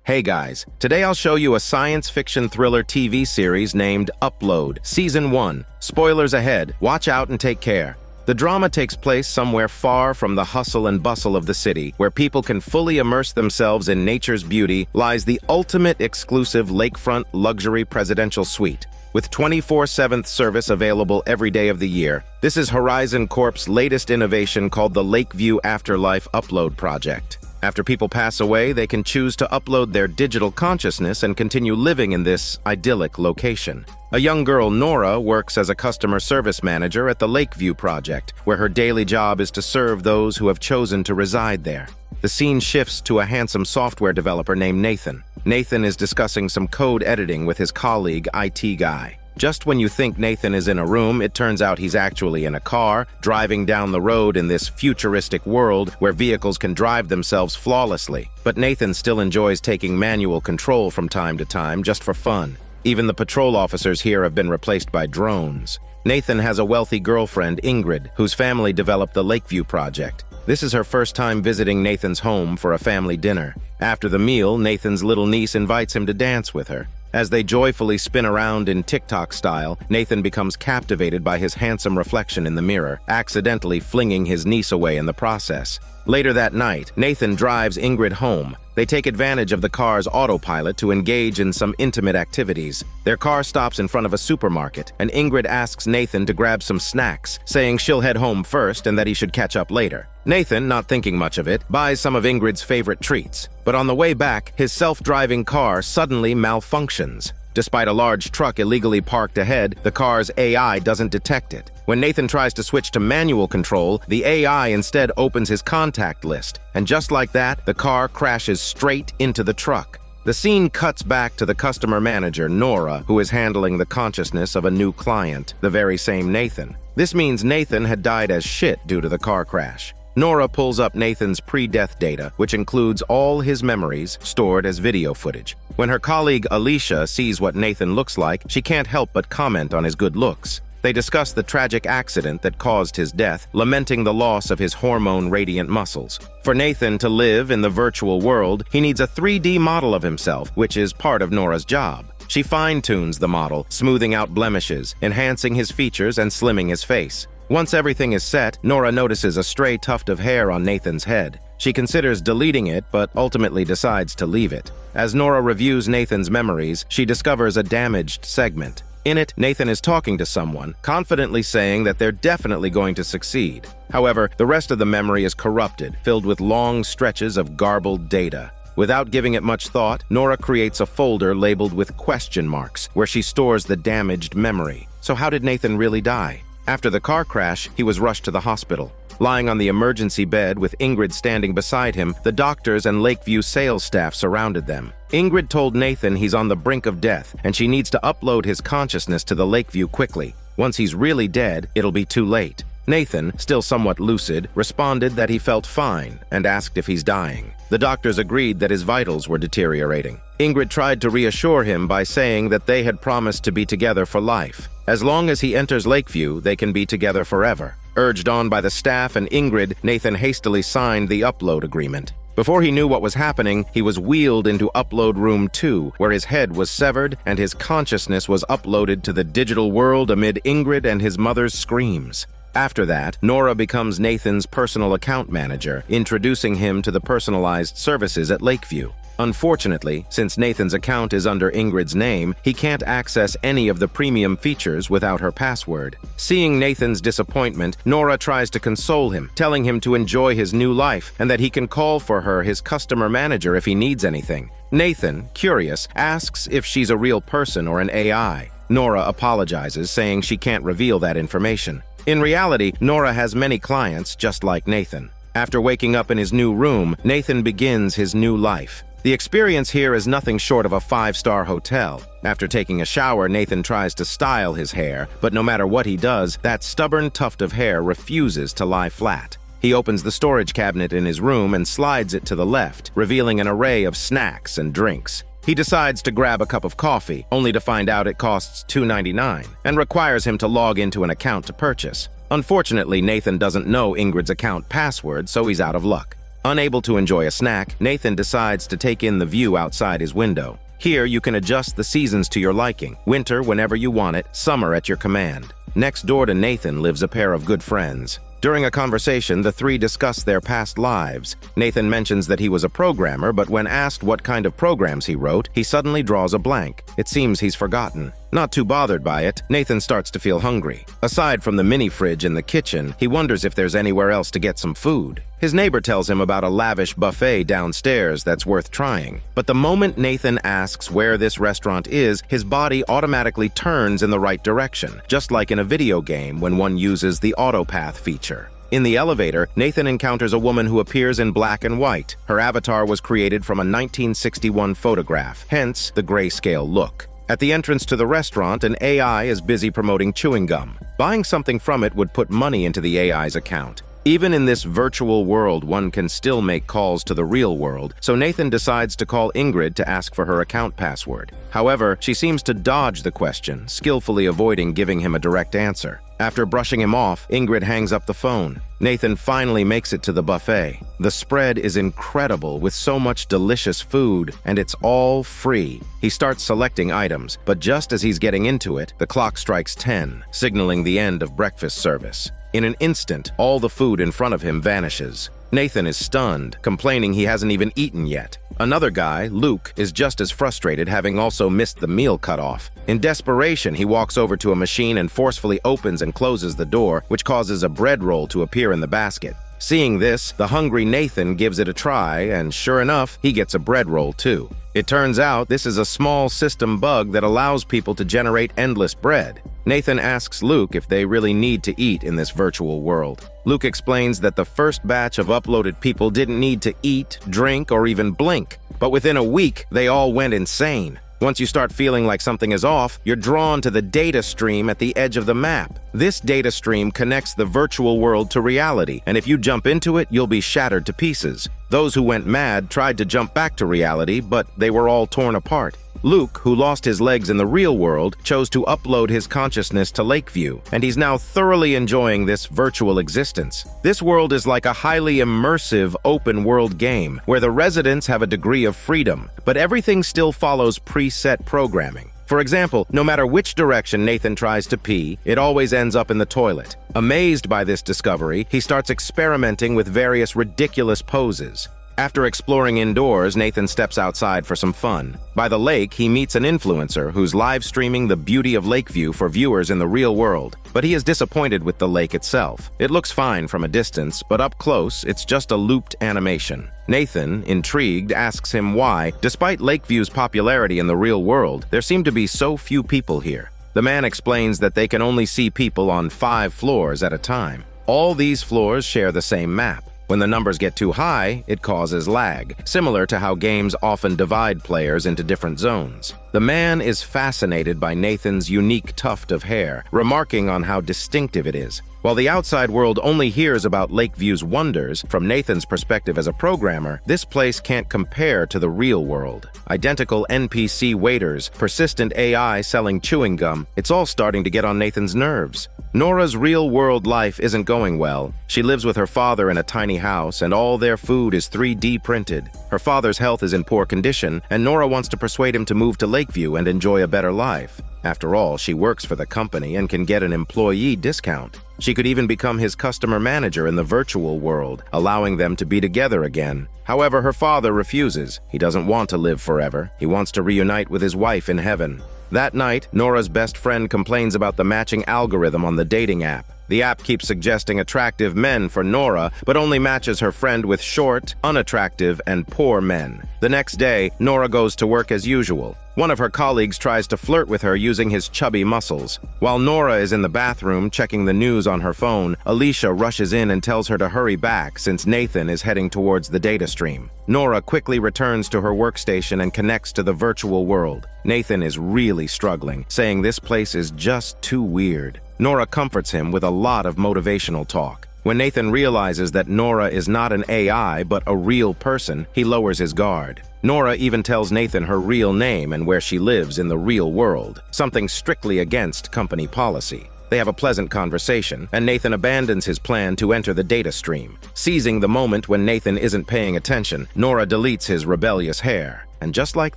Hey guys, today I'll show you a science fiction thriller TV series named Upload, Season 1. Spoilers ahead, watch out and take care. The drama takes place somewhere far from the hustle and bustle of the city, where people can fully immerse themselves in nature's beauty, lies the ultimate exclusive lakefront luxury presidential suite. With 24/7 service available every day of the year, this is Horizon Corp's latest innovation called the Lakeview Afterlife Upload Project. After people pass away, they can choose to upload their digital consciousness and continue living in this idyllic location. A young girl, Nora, works as a customer service manager at the Lakeview Project, where her daily job is to serve those who have chosen to reside there. The scene shifts to a handsome software developer named Nathan. Nathan is discussing some code editing with his colleague, IT guy. Just when you think Nathan is in a room, it turns out he's actually in a car, driving down the road in this futuristic world where vehicles can drive themselves flawlessly. But Nathan still enjoys taking manual control from time to time, just for fun. Even the patrol officers here have been replaced by drones. Nathan has a wealthy girlfriend, Ingrid, whose family developed the Lakeview Project. This is her first time visiting Nathan's home for a family dinner. After the meal, Nathan's little niece invites him to dance with her. As they joyfully spin around in TikTok style, Nathan becomes captivated by his handsome reflection in the mirror, accidentally flinging his niece away in the process. Later that night, Nathan drives Ingrid home. They take advantage of the car's autopilot to engage in some intimate activities. Their car stops in front of a supermarket, and Ingrid asks Nathan to grab some snacks, saying she'll head home first and that he should catch up later. Nathan, not thinking much of it, buys some of Ingrid's favorite treats. But on the way back, his self-driving car suddenly malfunctions. Despite a large truck illegally parked ahead, the car's AI doesn't detect it. When Nathan tries to switch to manual control, the AI instead opens his contact list, and just like that, the car crashes straight into the truck. The scene cuts back to the customer manager, Nora, who is handling the consciousness of a new client, the very same Nathan. This means Nathan had died as shit due to the car crash. Nora pulls up Nathan's pre-death data, which includes all his memories stored as video footage. When her colleague Alicia sees what Nathan looks like, she can't help but comment on his good looks. They discuss the tragic accident that caused his death, lamenting the loss of his hormone-radiant muscles. For Nathan to live in the virtual world, he needs a 3D model of himself, which is part of Nora's job. She fine-tunes the model, smoothing out blemishes, enhancing his features and slimming his face. Once everything is set, Nora notices a stray tuft of hair on Nathan's head. She considers deleting it, but ultimately decides to leave it. As Nora reviews Nathan's memories, she discovers a damaged segment. In it, Nathan is talking to someone, confidently saying that they're definitely going to succeed. However, the rest of the memory is corrupted, filled with long stretches of garbled data. Without giving it much thought, Nora creates a folder labeled with question marks, where she stores the damaged memory. So how did Nathan really die? After the car crash, he was rushed to the hospital. Lying on the emergency bed with Ingrid standing beside him, the doctors and Lakeview sales staff surrounded them. Ingrid told Nathan he's on the brink of death, and she needs to upload his consciousness to the Lakeview quickly. Once he's really dead, it'll be too late. Nathan, still somewhat lucid, responded that he felt fine and asked if he's dying. The doctors agreed that his vitals were deteriorating. Ingrid tried to reassure him by saying that they had promised to be together for life. As long as he enters Lakeview, they can be together forever. Urged on by the staff and Ingrid, Nathan hastily signed the upload agreement. Before he knew what was happening, he was wheeled into Upload Room 2, where his head was severed and his consciousness was uploaded to the digital world amid Ingrid and his mother's screams. After that, Nora becomes Nathan's personal account manager, introducing him to the personalized services at Lakeview. Unfortunately, since Nathan's account is under Ingrid's name, he can't access any of the premium features without her password. Seeing Nathan's disappointment, Nora tries to console him, telling him to enjoy his new life and that he can call for her his customer manager if he needs anything. Nathan, curious, asks if she's a real person or an AI. Nora apologizes, saying she can't reveal that information. In reality, Nora has many clients just like Nathan. After waking up in his new room, Nathan begins his new life. The experience here is nothing short of a 5-star hotel. After taking a shower, Nathan tries to style his hair, but no matter what he does, that stubborn tuft of hair refuses to lie flat. He opens the storage cabinet in his room and slides it to the left, revealing an array of snacks and drinks. He decides to grab a cup of coffee, only to find out it costs $2.99 and requires him to log into an account to purchase. Unfortunately, Nathan doesn't know Ingrid's account password, so he's out of luck. Unable to enjoy a snack, Nathan decides to take in the view outside his window. Here, you can adjust the seasons to your liking. Winter whenever you want it, summer at your command. Next door to Nathan lives a pair of good friends. During a conversation, the three discuss their past lives. Nathan mentions that he was a programmer, but when asked what kind of programs he wrote, he suddenly draws a blank. It seems he's forgotten. Not too bothered by it, Nathan starts to feel hungry. Aside from the mini fridge in the kitchen, he wonders if there's anywhere else to get some food. His neighbor tells him about a lavish buffet downstairs that's worth trying. But the moment Nathan asks where this restaurant is, his body automatically turns in the right direction, just like in a video game when one uses the autopath feature. In the elevator, Nathan encounters a woman who appears in black and white. Her avatar was created from a 1961 photograph, hence the grayscale look. At the entrance to the restaurant, an AI is busy promoting chewing gum. Buying something from it would put money into the AI's account. Even in this virtual world, one can still make calls to the real world, so Nathan decides to call Ingrid to ask for her account password. However, she seems to dodge the question, skillfully avoiding giving him a direct answer. After brushing him off, Ingrid hangs up the phone. Nathan finally makes it to the buffet. The spread is incredible with so much delicious food, and it's all free. He starts selecting items, but just as he's getting into it, the clock strikes 10, signaling the end of breakfast service. In an instant, all the food in front of him vanishes. Nathan is stunned, complaining he hasn't even eaten yet. Another guy, Luke, is just as frustrated, having also missed the meal cutoff. In desperation, he walks over to a machine and forcefully opens and closes the door, which causes a bread roll to appear in the basket. Seeing this, the hungry Nathan gives it a try, and sure enough, he gets a bread roll too. It turns out this is a small system bug that allows people to generate endless bread. Nathan asks Luke if they really need to eat in this virtual world. Luke explains that the first batch of uploaded people didn't need to eat, drink, or even blink. But within a week, they all went insane. Once you start feeling like something is off, you're drawn to the data stream at the edge of the map. This data stream connects the virtual world to reality, and if you jump into it, you'll be shattered to pieces. Those who went mad tried to jump back to reality, but they were all torn apart. Luke, who lost his legs in the real world, chose to upload his consciousness to Lakeview, and he's now thoroughly enjoying this virtual existence. This world is like a highly immersive open-world game, where the residents have a degree of freedom, but everything still follows preset programming. For example, no matter which direction Nathan tries to pee, it always ends up in the toilet. Amazed by this discovery, he starts experimenting with various ridiculous poses. After exploring indoors, Nathan steps outside for some fun. By the lake, he meets an influencer who's live streaming the beauty of Lakeview for viewers in the real world. But he is disappointed with the lake itself. It looks fine from a distance, but up close, it's just a looped animation. Nathan, intrigued, asks him why, despite Lakeview's popularity in the real world, there seem to be so few people here. The man explains that they can only see people on 5 floors at a time. All these floors share the same map. When the numbers get too high, it causes lag, similar to how games often divide players into different zones. The man is fascinated by Nathan's unique tuft of hair, remarking on how distinctive it is. While the outside world only hears about Lakeview's wonders, from Nathan's perspective as a programmer, this place can't compare to the real world. Identical NPC waiters, persistent AI selling chewing gum, it's all starting to get on Nathan's nerves. Nora's real-world life isn't going well. She lives with her father in a tiny house, and all their food is 3D printed. Her father's health is in poor condition, and Nora wants to persuade him to move to Lakeview and enjoy a better life. After all, she works for the company and can get an employee discount. She could even become his customer manager in the virtual world, allowing them to be together again. However, her father refuses. He doesn't want to live forever. He wants to reunite with his wife in heaven. That night, Nora's best friend complains about the matching algorithm on the dating app. The app keeps suggesting attractive men for Nora, but only matches her friend with short, unattractive, and poor men. The next day, Nora goes to work as usual. One of her colleagues tries to flirt with her using his chubby muscles. While Nora is in the bathroom checking the news on her phone, Alicia rushes in and tells her to hurry back since Nathan is heading towards the data stream. Nora quickly returns to her workstation and connects to the virtual world. Nathan is really struggling, saying this place is just too weird. Nora comforts him with a lot of motivational talk. When Nathan realizes that Nora is not an AI but a real person, he lowers his guard. Nora even tells Nathan her real name and where she lives in the real world, something strictly against company policy. They have a pleasant conversation, and Nathan abandons his plan to enter the data stream. Seizing the moment when Nathan isn't paying attention, Nora deletes his rebellious hair. And just like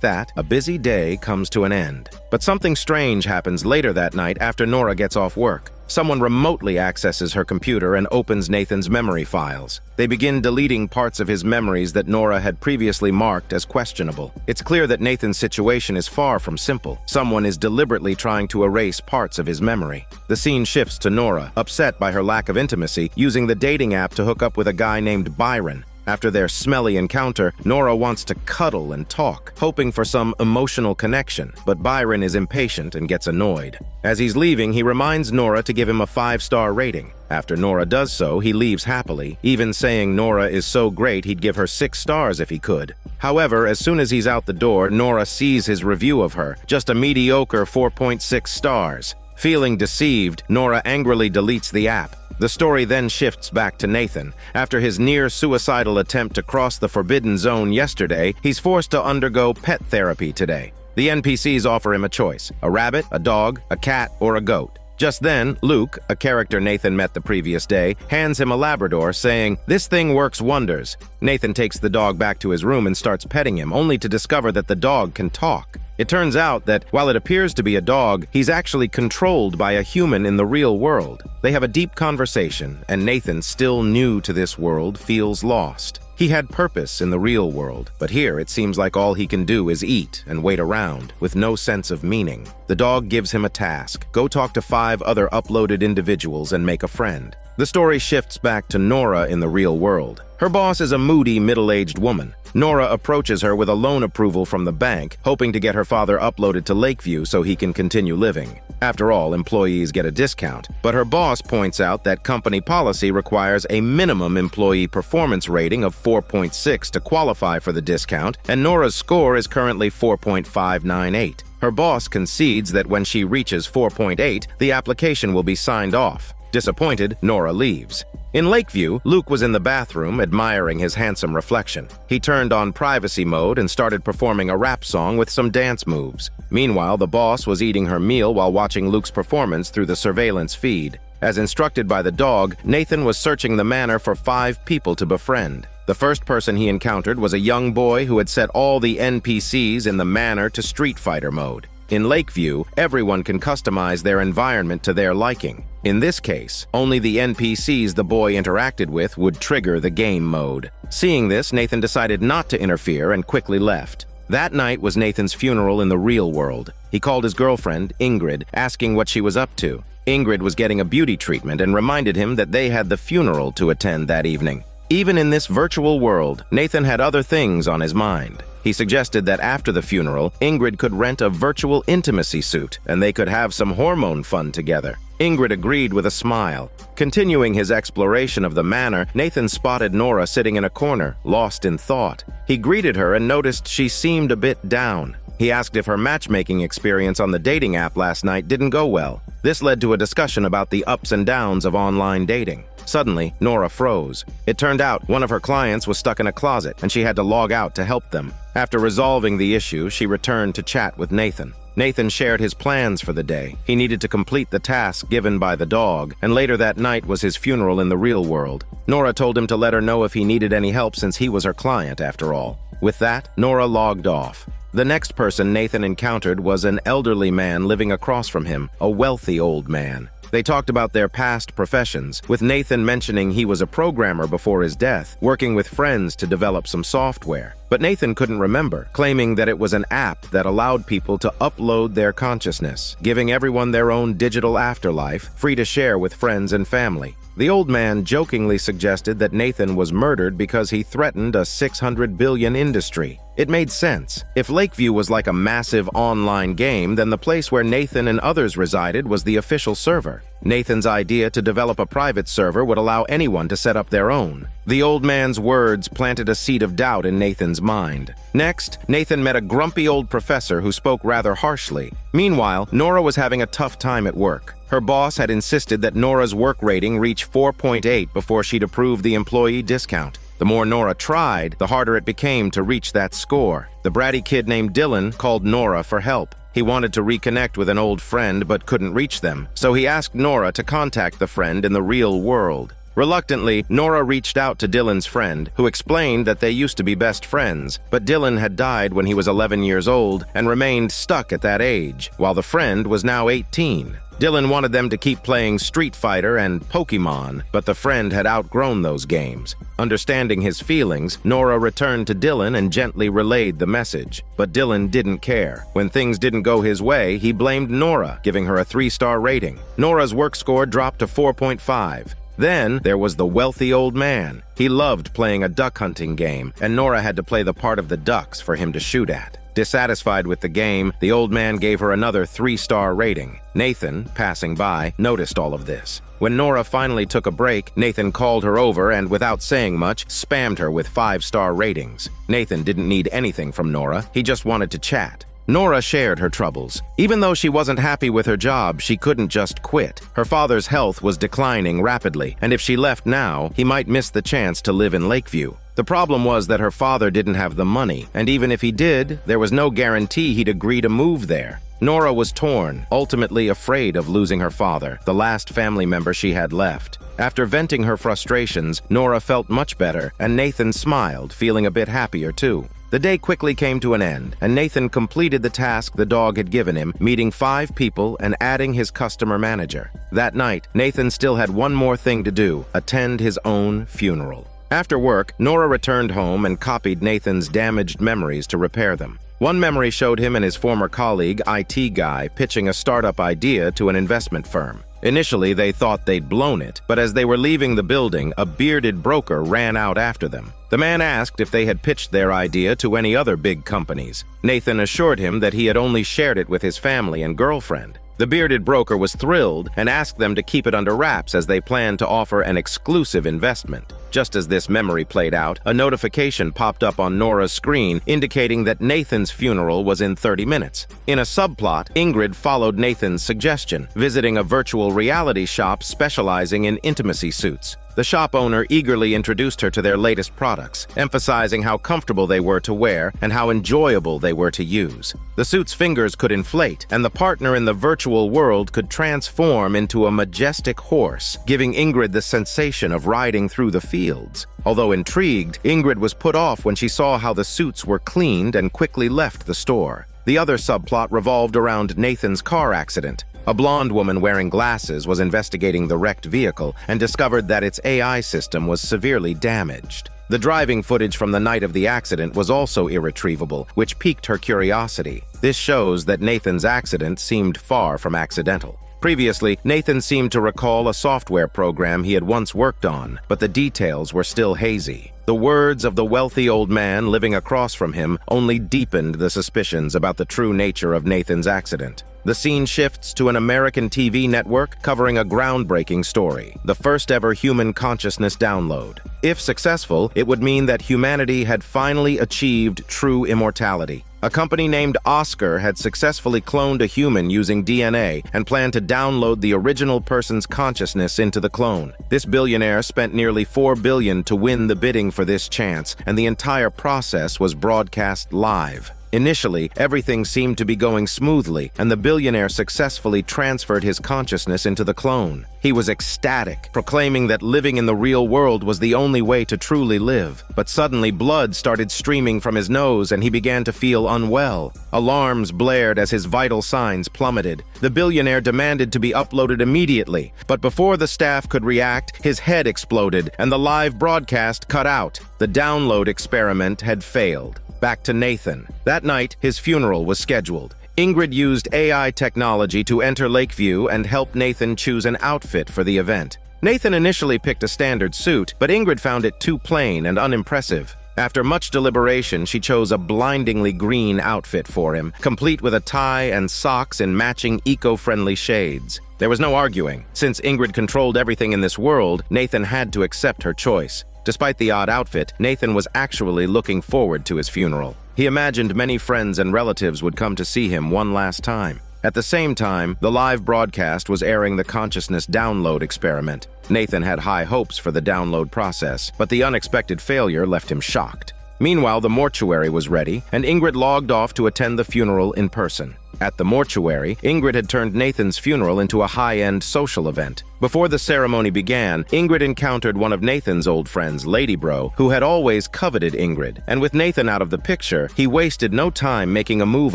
that, a busy day comes to an end. But something strange happens later that night after Nora gets off work. Someone remotely accesses her computer and opens Nathan's memory files. They begin deleting parts of his memories that Nora had previously marked as questionable. It's clear that Nathan's situation is far from simple. Someone is deliberately trying to erase parts of his memory. The scene shifts to Nora, upset by her lack of intimacy, using the dating app to hook up with a guy named Byron. After their smelly encounter, Nora wants to cuddle and talk, hoping for some emotional connection, but Byron is impatient and gets annoyed. As he's leaving, he reminds Nora to give him a 5-star rating. After Nora does so, he leaves happily, even saying Nora is so great he'd give her 6 stars if he could. However, as soon as he's out the door, Nora sees his review of her, just a mediocre 4.6 stars. Feeling deceived, Nora angrily deletes the app. The story then shifts back to Nathan. After his near-suicidal attempt to cross the forbidden zone yesterday, he's forced to undergo pet therapy today. The NPCs offer him a choice: a rabbit, a dog, a cat, or a goat. Just then, Luke, a character Nathan met the previous day, hands him a Labrador, saying, "This thing works wonders." Nathan takes the dog back to his room and starts petting him, only to discover that the dog can talk. It turns out that, while it appears to be a dog, he's actually controlled by a human in the real world. They have a deep conversation, and Nathan, still new to this world, feels lost. He had purpose in the real world, but here it seems like all he can do is eat and wait around, with no sense of meaning. The dog gives him a task: go talk to 5 other uploaded individuals and make a friend. The story shifts back to Nora in the real world. Her boss is a moody, middle-aged woman. Nora approaches her with a loan approval from the bank, hoping to get her father uploaded to Lakeview so he can continue living. After all, employees get a discount, but her boss points out that company policy requires a minimum employee performance rating of 4.6 to qualify for the discount, and Nora's score is currently 4.598. Her boss concedes that when she reaches 4.8, the application will be signed off. Disappointed, Nora leaves. In Lakeview, Luke was in the bathroom, admiring his handsome reflection. He turned on privacy mode and started performing a rap song with some dance moves. Meanwhile, the boss was eating her meal while watching Luke's performance through the surveillance feed. As instructed by the dog, Nathan was searching the manor for 5 people to befriend. The first person he encountered was a young boy who had set all the NPCs in the manor to Street Fighter mode. In Lakeview, everyone can customize their environment to their liking. In this case, only the NPCs the boy interacted with would trigger the game mode. Seeing this, Nathan decided not to interfere and quickly left. That night was Nathan's funeral in the real world. He called his girlfriend, Ingrid, asking what she was up to. Ingrid was getting a beauty treatment and reminded him that they had the funeral to attend that evening. Even in this virtual world, Nathan had other things on his mind. He suggested that after the funeral, Ingrid could rent a virtual intimacy suit, and they could have some hormone fun together. Ingrid agreed with a smile. Continuing his exploration of the manor, Nathan spotted Nora sitting in a corner, lost in thought. He greeted her and noticed she seemed a bit down. He asked if her matchmaking experience on the dating app last night didn't go well. This led to a discussion about the ups and downs of online dating. Suddenly, Nora froze. It turned out one of her clients was stuck in a closet, and she had to log out to help them. After resolving the issue, she returned to chat with Nathan. Nathan shared his plans for the day. He needed to complete the task given by the dog, and later that night was his funeral in the real world. Nora told him to let her know if he needed any help since he was her client after all. With that, Nora logged off. The next person Nathan encountered was an elderly man living across from him, a wealthy old man. They talked about their past professions, with Nathan mentioning he was a programmer before his death, working with friends to develop some software. But Nathan couldn't remember, claiming that it was an app that allowed people to upload their consciousness, giving everyone their own digital afterlife, free to share with friends and family. The old man jokingly suggested that Nathan was murdered because he threatened a $600 billion industry. It made sense. If Lakeview was like a massive online game, then the place where Nathan and others resided was the official server. Nathan's idea to develop a private server would allow anyone to set up their own. The old man's words planted a seed of doubt in Nathan's mind. Next, Nathan met a grumpy old professor who spoke rather harshly. Meanwhile, Nora was having a tough time at work. Her boss had insisted that Nora's work rating reach 4.8 before she'd approve the employee discount. The more Nora tried, the harder it became to reach that score. The bratty kid named Dylan called Nora for help. He wanted to reconnect with an old friend but couldn't reach them, so he asked Nora to contact the friend in the real world. Reluctantly, Nora reached out to Dylan's friend, who explained that they used to be best friends, but Dylan had died when he was 11 years old and remained stuck at that age, while the friend was now 18. Dylan wanted them to keep playing Street Fighter and Pokemon, but the friend had outgrown those games. Understanding his feelings, Nora returned to Dylan and gently relayed the message. But Dylan didn't care. When things didn't go his way, he blamed Nora, giving her a 3-star rating. Nora's work score dropped to 4.5. Then there was the wealthy old man. He loved playing a duck hunting game, and Nora had to play the part of the ducks for him to shoot at. Dissatisfied with the game, the old man gave her another 3-star rating. Nathan, passing by, noticed all of this. When Nora finally took a break, Nathan called her over and, without saying much, spammed her with 5-star ratings. Nathan didn't need anything from Nora, he just wanted to chat. Nora shared her troubles. Even though she wasn't happy with her job, she couldn't just quit. Her father's health was declining rapidly, and if she left now, he might miss the chance to live in Lakeview. The problem was that her father didn't have the money, and even if he did, there was no guarantee he'd agree to move there. Nora was torn, ultimately afraid of losing her father, the last family member she had left. After venting her frustrations, Nora felt much better, and Nathan smiled, feeling a bit happier too. The day quickly came to an end, and Nathan completed the task the dog had given him, meeting 5 people and adding his customer manager. That night, Nathan still had one more thing to do: attend his own funeral. After work, Nora returned home and copied Nathan's damaged memories to repair them. One memory showed him and his former colleague, IT guy, pitching a startup idea to an investment firm. Initially, they thought they'd blown it, but as they were leaving the building, a bearded broker ran out after them. The man asked if they had pitched their idea to any other big companies. Nathan assured him that he had only shared it with his family and girlfriend. The bearded broker was thrilled and asked them to keep it under wraps as they planned to offer an exclusive investment. Just as this memory played out, a notification popped up on Nora's screen indicating that Nathan's funeral was in 30 minutes. In a subplot, Ingrid followed Nathan's suggestion, visiting a virtual reality shop specializing in intimacy suits. The shop owner eagerly introduced her to their latest products, emphasizing how comfortable they were to wear and how enjoyable they were to use. The suit's fingers could inflate, and the partner in the virtual world could transform into a majestic horse, giving Ingrid the sensation of riding through the fields. Although intrigued, Ingrid was put off when she saw how the suits were cleaned and quickly left the store. The other subplot revolved around Nathan's car accident. A blonde woman wearing glasses was investigating the wrecked vehicle and discovered that its AI system was severely damaged. The driving footage from the night of the accident was also irretrievable, which piqued her curiosity. This shows that Nathan's accident seemed far from accidental. Previously, Nathan seemed to recall a software program he had once worked on, but the details were still hazy. The words of the wealthy old man living across from him only deepened the suspicions about the true nature of Nathan's accident. The scene shifts to an American TV network covering a groundbreaking story, the first ever human consciousness download. If successful, it would mean that humanity had finally achieved true immortality. A company named Oscar had successfully cloned a human using DNA and planned to download the original person's consciousness into the clone. This billionaire spent nearly $4 billion to win the bidding for this chance, and the entire process was broadcast live. Initially, everything seemed to be going smoothly, and the billionaire successfully transferred his consciousness into the clone. He was ecstatic, proclaiming that living in the real world was the only way to truly live. But suddenly, blood started streaming from his nose, and he began to feel unwell. Alarms blared as his vital signs plummeted. The billionaire demanded to be uploaded immediately, but before the staff could react, his head exploded, and the live broadcast cut out. The download experiment had failed. Back to Nathan. That night, his funeral was scheduled. Ingrid used AI technology to enter Lakeview and help Nathan choose an outfit for the event. Nathan initially picked a standard suit, but Ingrid found it too plain and unimpressive. After much deliberation, she chose a blindingly green outfit for him, complete with a tie and socks in matching eco-friendly shades. There was no arguing. Since Ingrid controlled everything in this world, Nathan had to accept her choice. Despite the odd outfit, Nathan was actually looking forward to his funeral. He imagined many friends and relatives would come to see him one last time. At the same time, the live broadcast was airing the consciousness download experiment. Nathan had high hopes for the download process, but the unexpected failure left him shocked. Meanwhile, the mortuary was ready, and Ingrid logged off to attend the funeral in person. At the mortuary, Ingrid had turned Nathan's funeral into a high-end social event. Before the ceremony began, Ingrid encountered one of Nathan's old friends, Lady Bro, who had always coveted Ingrid, and with Nathan out of the picture, he wasted no time making a move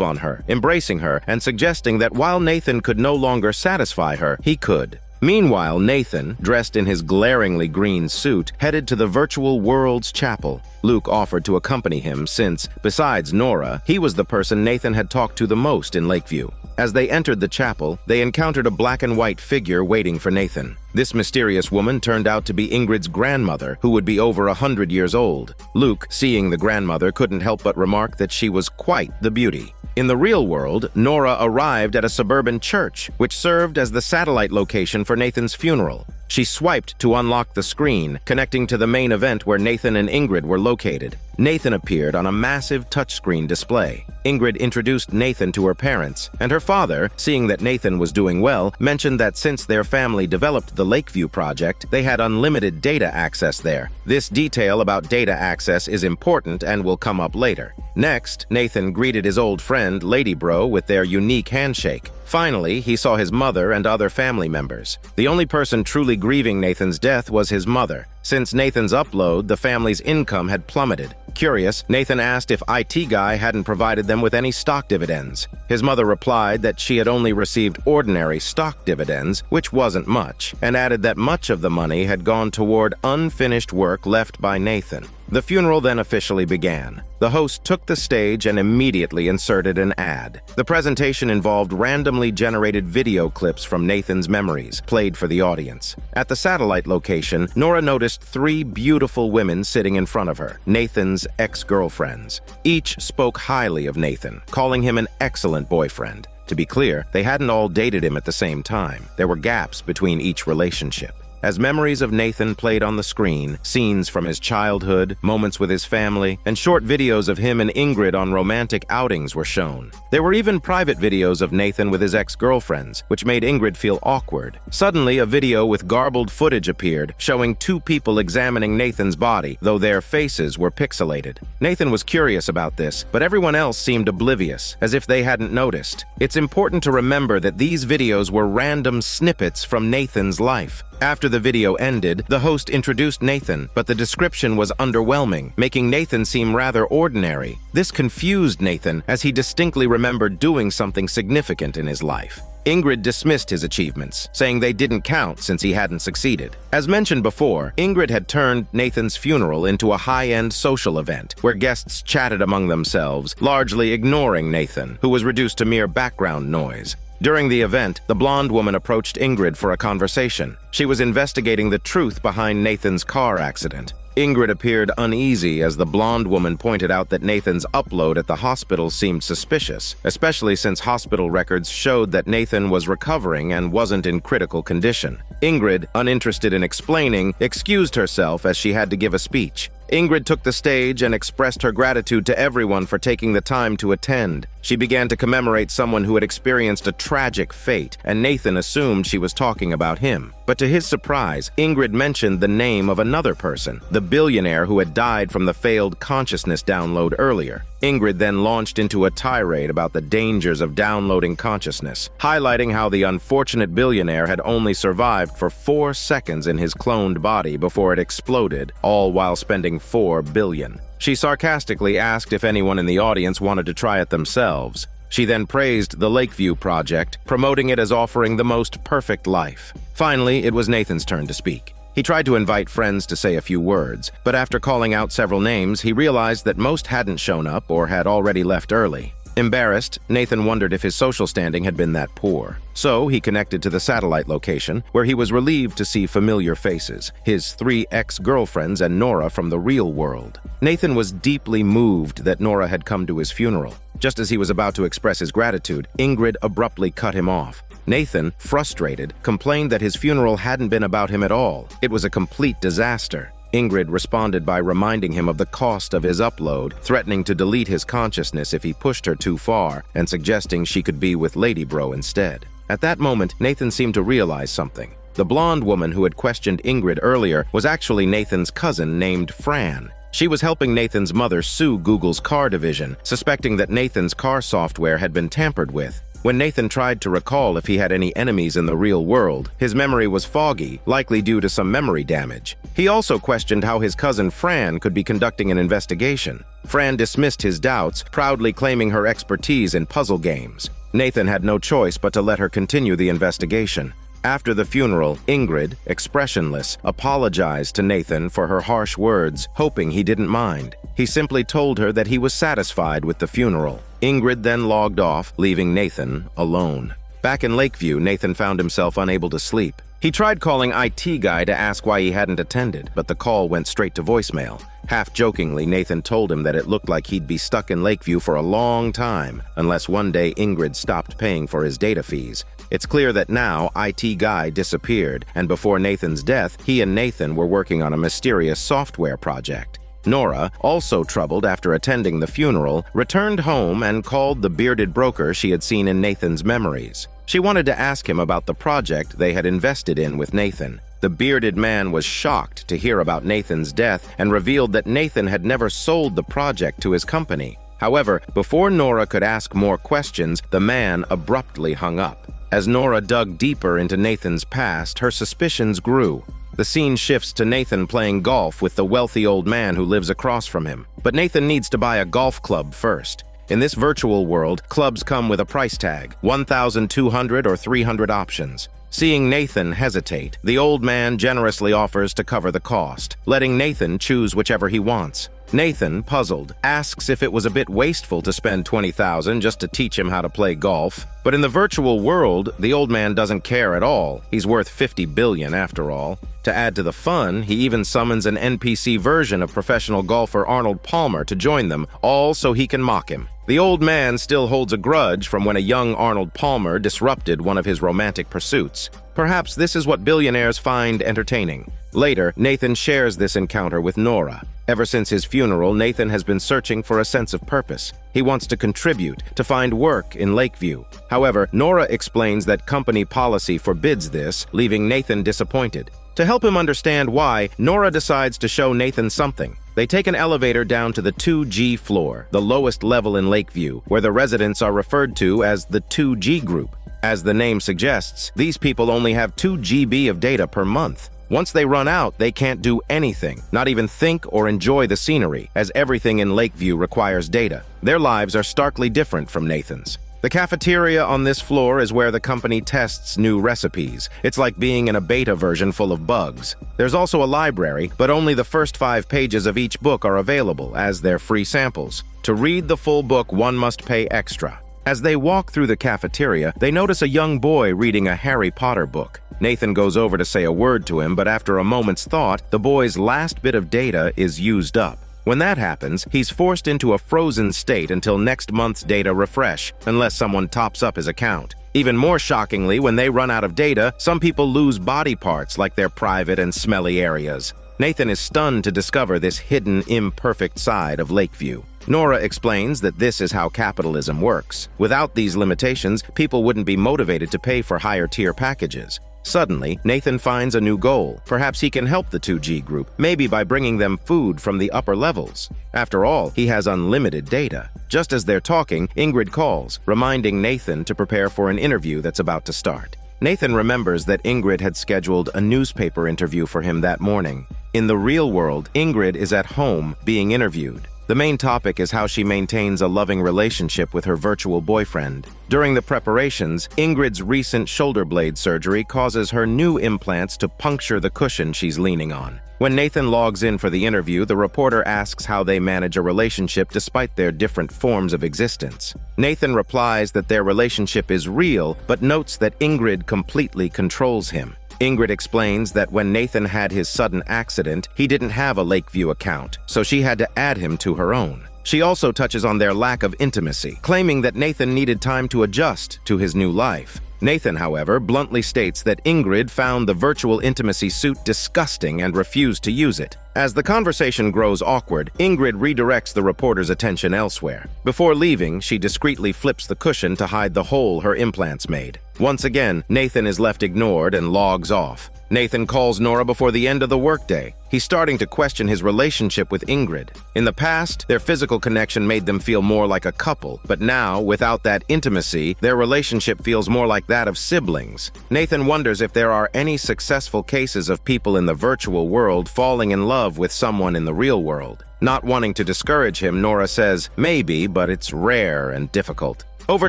on her, embracing her, and suggesting that while Nathan could no longer satisfy her, he could. Meanwhile, Nathan, dressed in his glaringly green suit, headed to the virtual world's chapel. Luke offered to accompany him since, besides Nora, he was the person Nathan had talked to the most in Lakeview. As they entered the chapel, they encountered a black and white figure waiting for Nathan. This mysterious woman turned out to be Ingrid's grandmother, who would be over 100 years old. Luke, seeing the grandmother, couldn't help but remark that she was quite the beauty. In the real world, Nora arrived at a suburban church, which served as the satellite location for Nathan's funeral. She swiped to unlock the screen, connecting to the main event where Nathan and Ingrid were located. Nathan appeared on a massive touchscreen display. Ingrid introduced Nathan to her parents, and her father, seeing that Nathan was doing well, mentioned that since their family developed the Lakeview project, they had unlimited data access there. This detail about data access is important and will come up later. Next, Nathan greeted his old friend, Lady Bro, with their unique handshake. Finally, he saw his mother and other family members. The only person truly grieving Nathan's death was his mother. Since Nathan's upload, the family's income had plummeted. Curious, Nathan asked if IT Guy hadn't provided them with any stock dividends. His mother replied that she had only received ordinary stock dividends, which wasn't much, and added that much of the money had gone toward unfinished work left by Nathan. The funeral then officially began. The host took the stage and immediately inserted an ad. The presentation involved randomly generated video clips from Nathan's memories, played for the audience. At the satellite location, Nora noticed 3 beautiful women sitting in front of her, Nathan's ex-girlfriends. Each spoke highly of Nathan, calling him an excellent boyfriend. To be clear, they hadn't all dated him at the same time. There were gaps between each relationship. As memories of Nathan played on the screen, scenes from his childhood, moments with his family, and short videos of him and Ingrid on romantic outings were shown. There were even private videos of Nathan with his ex-girlfriends, which made Ingrid feel awkward. Suddenly, a video with garbled footage appeared, showing 2 people examining Nathan's body, though their faces were pixelated. Nathan was curious about this, but everyone else seemed oblivious, as if they hadn't noticed. It's important to remember that these videos were random snippets from Nathan's life. After the video ended, the host introduced Nathan, but the description was underwhelming, making Nathan seem rather ordinary. This confused Nathan, as he distinctly remembered doing something significant in his life. Ingrid dismissed his achievements, saying they didn't count since he hadn't succeeded. As mentioned before, Ingrid had turned Nathan's funeral into a high-end social event, where guests chatted among themselves, largely ignoring Nathan, who was reduced to mere background noise. During the event, the blonde woman approached Ingrid for a conversation. She was investigating the truth behind Nathan's car accident. Ingrid appeared uneasy as the blonde woman pointed out that Nathan's upload at the hospital seemed suspicious, especially since hospital records showed that Nathan was recovering and wasn't in critical condition. Ingrid, uninterested in explaining, excused herself as she had to give a speech. Ingrid took the stage and expressed her gratitude to everyone for taking the time to attend. She began to commemorate someone who had experienced a tragic fate, and Nathan assumed she was talking about him. But to his surprise, Ingrid mentioned the name of another person, the billionaire who had died from the failed consciousness download earlier. Ingrid then launched into a tirade about the dangers of downloading consciousness, highlighting how the unfortunate billionaire had only survived for 4 seconds in his cloned body before it exploded, all while spending $4 billion. She sarcastically asked if anyone in the audience wanted to try it themselves. She then praised the Lakeview project, promoting it as offering the most perfect life. Finally, it was Nathan's turn to speak. He tried to invite friends to say a few words, but after calling out several names, he realized that most hadn't shown up or had already left early. Embarrassed, Nathan wondered if his social standing had been that poor. So he connected to the satellite location, where he was relieved to see familiar faces, his 3 ex-girlfriends and Nora from the real world. Nathan was deeply moved that Nora had come to his funeral. Just as he was about to express his gratitude, Ingrid abruptly cut him off. Nathan, frustrated, complained that his funeral hadn't been about him at all. It was a complete disaster. Ingrid responded by reminding him of the cost of his upload, threatening to delete his consciousness if he pushed her too far, and suggesting she could be with Lady Bro instead. At that moment, Nathan seemed to realize something. The blonde woman who had questioned Ingrid earlier was actually Nathan's cousin named Fran. She was helping Nathan's mother sue Google's car division, suspecting that Nathan's car software had been tampered with. When Nathan tried to recall if he had any enemies in the real world, his memory was foggy, likely due to some memory damage. He also questioned how his cousin Fran could be conducting an investigation. Fran dismissed his doubts, proudly claiming her expertise in puzzle games. Nathan had no choice but to let her continue the investigation. After the funeral, Ingrid, expressionless, apologized to Nathan for her harsh words, hoping he didn't mind. He simply told her that he was satisfied with the funeral. Ingrid then logged off, leaving Nathan alone. Back in Lakeview, Nathan found himself unable to sleep. He tried calling IT guy to ask why he hadn't attended, but the call went straight to voicemail. Half-jokingly, Nathan told him that it looked like he'd be stuck in Lakeview for a long time, unless one day Ingrid stopped paying for his data fees. It's clear that now IT guy disappeared, and before Nathan's death, he and Nathan were working on a mysterious software project. Nora, also troubled after attending the funeral, returned home and called the bearded broker she had seen in Nathan's memories. She wanted to ask him about the project they had invested in with Nathan. The bearded man was shocked to hear about Nathan's death and revealed that Nathan had never sold the project to his company. However, before Nora could ask more questions, the man abruptly hung up. As Nora dug deeper into Nathan's past, her suspicions grew. The scene shifts to Nathan playing golf with the wealthy old man who lives across from him. But Nathan needs to buy a golf club first. In this virtual world, clubs come with a price tag, 1,200 or 300 options. Seeing Nathan hesitate, the old man generously offers to cover the cost, letting Nathan choose whichever he wants. Nathan, puzzled, asks if it was a bit wasteful to spend $20,000 just to teach him how to play golf. But in the virtual world, the old man doesn't care at all. He's worth $50 billion after all. To add to the fun, he even summons an NPC version of professional golfer Arnold Palmer to join them, all so he can mock him. The old man still holds a grudge from when a young Arnold Palmer disrupted one of his romantic pursuits. Perhaps this is what billionaires find entertaining. Later, Nathan shares this encounter with Nora. Ever since his funeral, Nathan has been searching for a sense of purpose. He wants to contribute, to find work in Lakeview. However, Nora explains that company policy forbids this, leaving Nathan disappointed. To help him understand why, Nora decides to show Nathan something. They take an elevator down to the 2G floor, the lowest level in Lakeview, where the residents are referred to as the 2G group. As the name suggests, these people only have 2 GB of data per month. Once they run out, they can't do anything, not even think or enjoy the scenery, as everything in Lakeview requires data. Their lives are starkly different from Nathan's. The cafeteria on this floor is where the company tests new recipes. It's like being in a beta version full of bugs. There's also a library, but only the first 5 pages of each book are available, as they're free samples. To read the full book, one must pay extra. As they walk through the cafeteria, they notice a young boy reading a Harry Potter book. Nathan goes over to say a word to him, but after a moment's thought, the boy's last bit of data is used up. When that happens, he's forced into a frozen state until next month's data refresh, unless someone tops up his account. Even more shockingly, when they run out of data, some people lose body parts like their private and smelly areas. Nathan is stunned to discover this hidden, imperfect side of Lakeview. Nora explains that this is how capitalism works. Without these limitations, people wouldn't be motivated to pay for higher-tier packages. Suddenly, Nathan finds a new goal. Perhaps he can help the 2G group, maybe by bringing them food from the upper levels. After all, he has unlimited data. Just as they're talking, Ingrid calls, reminding Nathan to prepare for an interview that's about to start. Nathan remembers that Ingrid had scheduled a newspaper interview for him that morning. In the real world, Ingrid is at home being interviewed. The main topic is how she maintains a loving relationship with her virtual boyfriend. During the preparations, Ingrid's recent shoulder blade surgery causes her new implants to puncture the cushion she's leaning on. When Nathan logs in for the interview, the reporter asks how they manage a relationship despite their different forms of existence. Nathan replies that their relationship is real, but notes that Ingrid completely controls him. Ingrid explains that when Nathan had his sudden accident, he didn't have a Lakeview account, so she had to add him to her own. She also touches on their lack of intimacy, claiming that Nathan needed time to adjust to his new life. Nathan, however, bluntly states that Ingrid found the virtual intimacy suit disgusting and refused to use it. As the conversation grows awkward, Ingrid redirects the reporter's attention elsewhere. Before leaving, she discreetly flips the cushion to hide the hole her implants made. Once again, Nathan is left ignored and logs off. Nathan calls Nora before the end of the workday. He's starting to question his relationship with Ingrid. In the past, their physical connection made them feel more like a couple, but now, without that intimacy, their relationship feels more like that of siblings. Nathan wonders if there are any successful cases of people in the virtual world falling in love with someone in the real world. Not wanting to discourage him, Nora says, maybe, but it's rare and difficult. Over